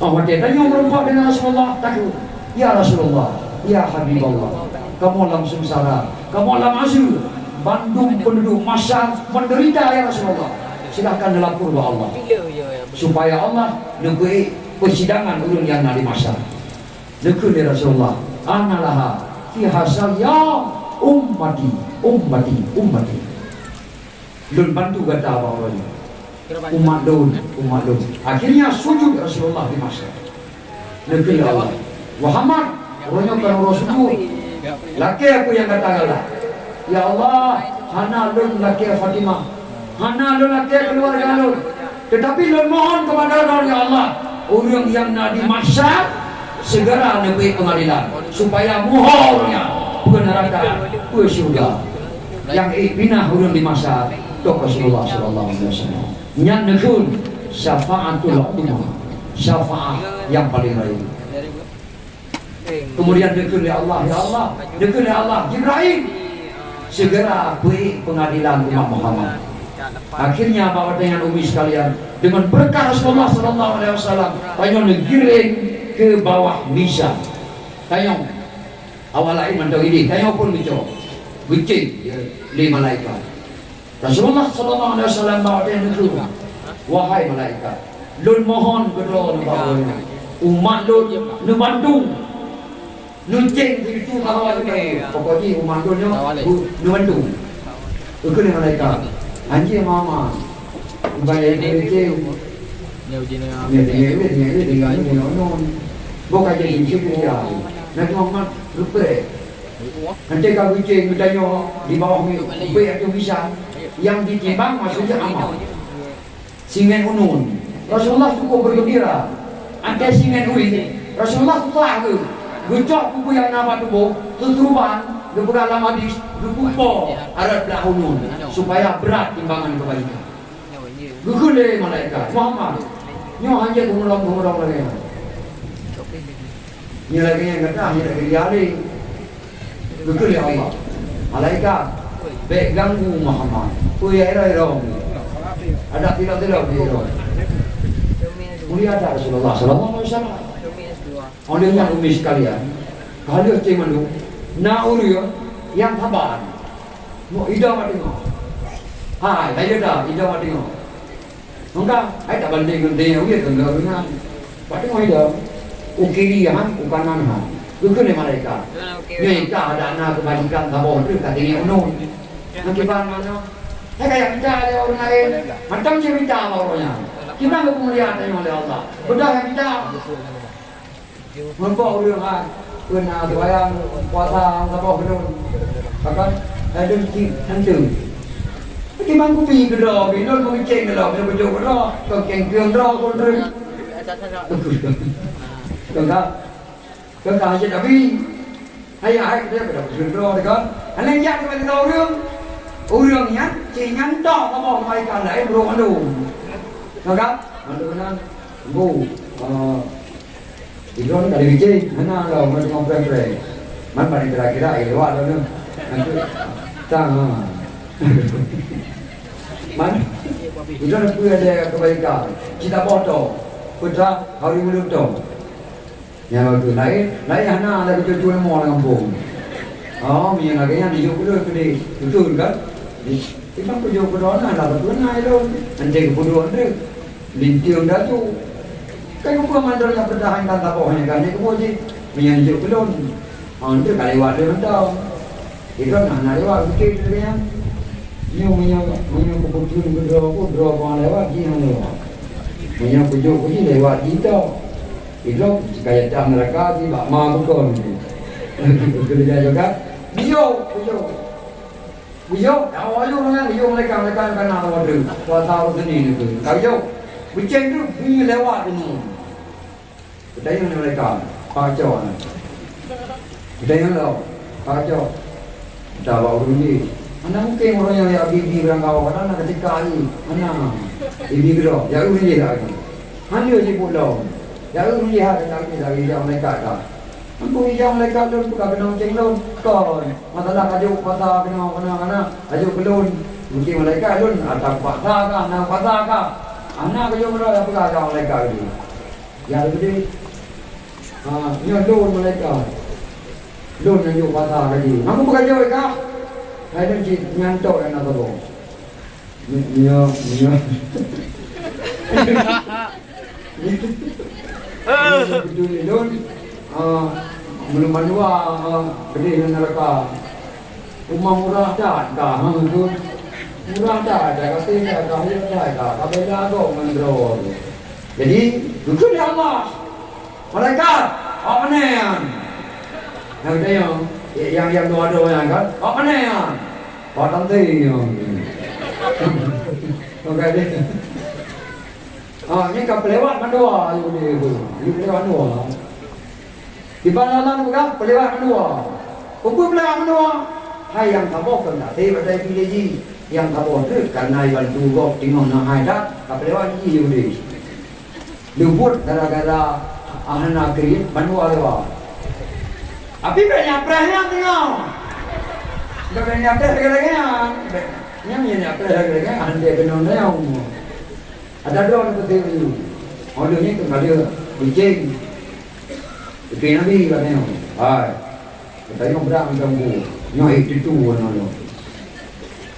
Oh, mati tanya merumpuk dengan Rasulullah takut. Ya Rasulullah, ya Habibullah, kamu langsung sengsara, kamu alam asyur. Bandung penduduk masa menderita ya Rasulullah. Silakan dilapor kepada Allah supaya Allah negeri persidangan ulun yang nak di masa. Negeri Rasulullah, analah fi hasal ya ummati. Lun bantu kata apa ini? Umat lun. Akhirnya sujud Rasulullah di masa. Negeri Allah. Muhammad, orangnya kalau Rasulullah. Laki aku yang kata Allah. Ya Allah, hana lun laki Fatimah. Hana lun laki keluarga lun. Tetapi lun mohon kepada Allah, ya Allah, orang yang nak di masa segera negeri pengadilan supaya muhornya bukan neraka, bukan syurga. Yang bina hurun di masa Tok Rasulullah sallallahu alaihi wasallam. Yang nekun syafaatul umma. Syafaat yang paling raya. Kemudian nekun ya Allah, nekun ya Allah, Jibril segera beri pengadilan umat Muhammad. Akhirnya bawa dengan umi sekalian dengan berkah Rasulullah sallallahu alaihi wasallam tayong digiring ke bawah misa. Tayong awal lain mantau ini, tayong pun bicara. Bucin li malaikat. Rasulullah sallallahu alaihi wasallam bawa dia negeri. Wahai malaikat, lun mohon berdoa bahawa umat lun nu Bandung nu ceng itu bahawa ni pokoknya umat lun nu Bandung. Aku ni malaikat. Anjing mama. Baik ni ceng. Ni bukan jadi dia. Nak Muhammad lupa. Nanti kalau kucing bertanya di bawah upik atau bisa yang ditimbang maksudnya amal singen unun Rasulullah cukup bergembira antai singen uin Rasulullah telah ke gecok buku yang nama tubuh kesurupan di dalam hadis Lupa Arab lahunun supaya berat timbangan kebaikan. Nyawa je. Gugule malaikat Muhammad. Nyo hanya gumulong lagi. Kopi lagi. Ni lagi yang kata ni lagi diari. Gugule Allah. Malaikat baik ganggu Muhammad. Oi era. Ada tidak di era. Dominas dua. Mulia ada Rasulullah sallallahu alaihi wasallam. Dominas dua. Oleh yang umi sekalian. Kalau cemanu na uriya yang sabar. Mo ida mati ngo. Hai, saya dah ida mati ngo. Maka, ai tak banding dengan dia uya tengah dengan. Mati ngo ida. Ukiri han, ukanan han. Itu ni mereka. Ni ka ada anak kebajikan tabon tu katanya unun. Nanti ban mana? Saya kayak minta ada orang lain. Macam saya minta sama orangnya. Kita kemuliaan oleh Allah. Bedah yang minta. Nampak orang kan. Kena sembahyang puasa apa pun. Bahkan ada nanti. Kita pergi ke dah, bila mau cek dah, bila berjumpa ke dah, kau kengkeng dah kau tu. Kau aja tapi, ayah dia pada berjumpa dengan. Anak yang kita orang yang cengang dah apa mereka lain belum ada. Kau kan, bu. Idron dari Vijay, mana lo macam komplain. Man paling kira-kira lewat lo ni. Tang. Man, idron aku ada kebaikan. Cita bodoh, putra hari mulut tu. Yang tu lain hana ada cucu mau orang kampung. Oh, yang agaknya di Jogja tu betul kan? Kita pun Jogja ada betul naik lo. Anjing bodoh tu, lintiung dah tu. Kan aku mandor yang pertahankan tak bolehnya kan dia kemudian menyanjung belum. Itu kali waktu mentau. Itu nak lewat bukit tu kan. Minyak keputusan berapa lewat dia lewat. Minyak pujuk lewat kita. Itu kayak dah neraka di bak ma bukan. Kerja juga. Bio. Awak tu orang bio mereka kan awak tu. Kuasa sendiri tu. Kau Buceng tu bunyi lewat ni. Kita yang mereka kacau ni. Kita yang lo kacau. Dah bawa bunyi. Mana mungkin orang yang bibi orang kau mana nak ketika ni. Mana bibi kau. Ya bunyi lagi. Hanya je pulau. Ya bunyi ada lagi dari yang mereka dah. Ampu yang mereka tu bukan kena ceng lon. Kau masalah kaju pasal kena. Kaju belum. Mungkin mereka lon atau pasal kah, nak pasal kah. Anak kerja mereka apa kata mereka itu? Yang lebih, ni loan mereka, loan yang jauh pasar lagi. Aku bukan jauh kah? Saya ni nyantok yang nak tahu. Ni. Itu loan, belum manua, beli dengan mereka. Rumah murah dah, tu. Murah dah, katanya dah, kabela kau mendrol. Jadi, duduk di Allah. Malaikat, apa ni yang doa yang kan? Apa ni yang? Patang ti yang. Okey deh. Ni kau pelewat mandua itu. Pelewat mandua. Di balalan bukan pelewat mandua. Ukur pelewat mandua. Hai yang tabok kan dah. Tapi pada pilih yang tabok tu karena iban turok tengok nak hai dah. Kau pelewat ni je. Luput gara-gara anak kiri mandua lewat. Tapi banyak perahnya tengok. Banyak perah Yang perah anda benar yang ada dua orang tu. Orang ni tu ada kucing. Kucing Nabi katanya. Hai. Katanya berang kamu. Nyai itu orang.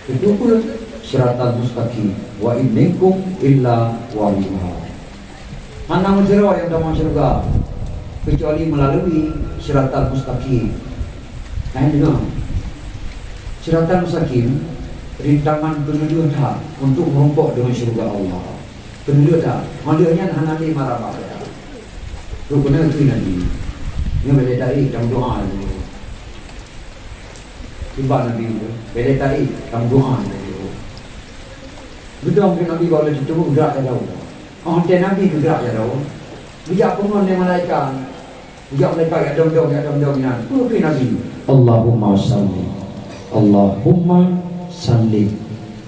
Itu pun siratan mustaqim. Wa in minkum illa waridha. Mana manusia yang dalam syurga kecuali melalui siratan mustaqim. Nah dengar. Siratan mustaqim rintangan penduduk dah untuk merompok dengan syurga Allah. Penduduk dah. Maksudnya hanali marabah. Rukun itu nanti. Ini boleh dari dalam doa itu. Tiba Nabi itu. Boleh dari dalam doa itu. Betul mungkin Nabi kalau itu gerak ke jauh. Dia Nabi gerak ke jauh. Bijak pengon yang malaikat. Bijak malaikat yang dom-dom. Itu Nabi. Allahumma salli Allahumma sallim,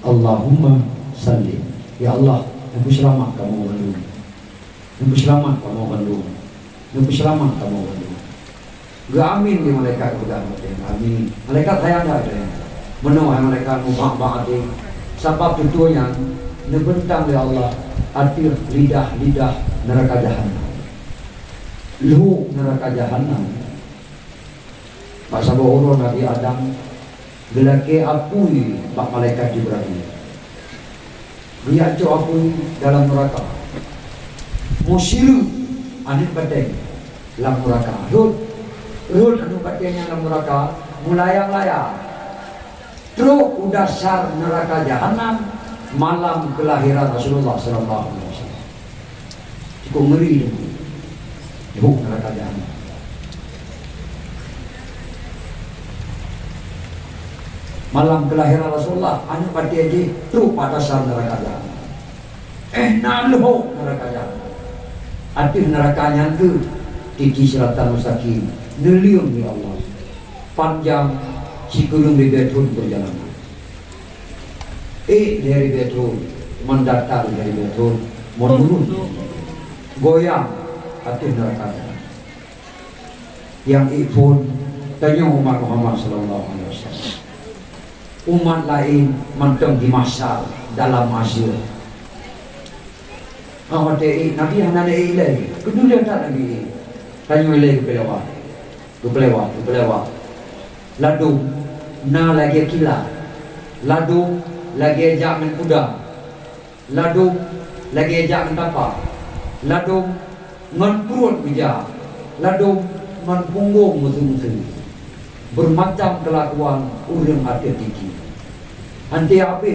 Allahumma sallim. Ya Allah, aku selamat kamu bantu, aku selamat kamu bantu, aku selamat kamu bantu. Gak amin di malaikat bergantung. Amin. Malaikat saya ada. Menuai malaikat mubah banget. Sebab itu yang nebentang oleh Allah arti lidah neraka jahanam. Lu neraka jahanam. Masa bahwa Nabi Adam gelake apui pak malaikat Jibril. Dia co apui dalam neraka. Musiru anit badai dalam neraka. Rud anu badainya dalam neraka mulayang-layang. Terus udasar neraka jahanam malam kelahiran Rasulullah sallallahu alaihi wasallam. Cukup ngeri itu. Neraka jahanam. Malam kelahiran Rasulullah anu badai di terus pada dasar neraka jahanam. Naluh neraka jahanam. Arti nerakanya itu titi siratan mustaqim. Nelium ya Allah. Panjang si gunung di Betul perjalanan. Dari Betul mendatar dari Betul menurun goyang hati neraka. Yang ipun tanya umat Muhammad sallallahu alaihi wasallam. Umat lain manteng di masa dalam Asyur. Nabi yang ada ilai kedua tak Nabi tanya ilai kepelewat ladu na lagi kila ladu lagi ejak men kuda ladu lagi ejak men tapa ladu ngan perut bijak ladu ngan punggung musuh-musuh bermacam kelakuan urang hati tinggi. Anti apa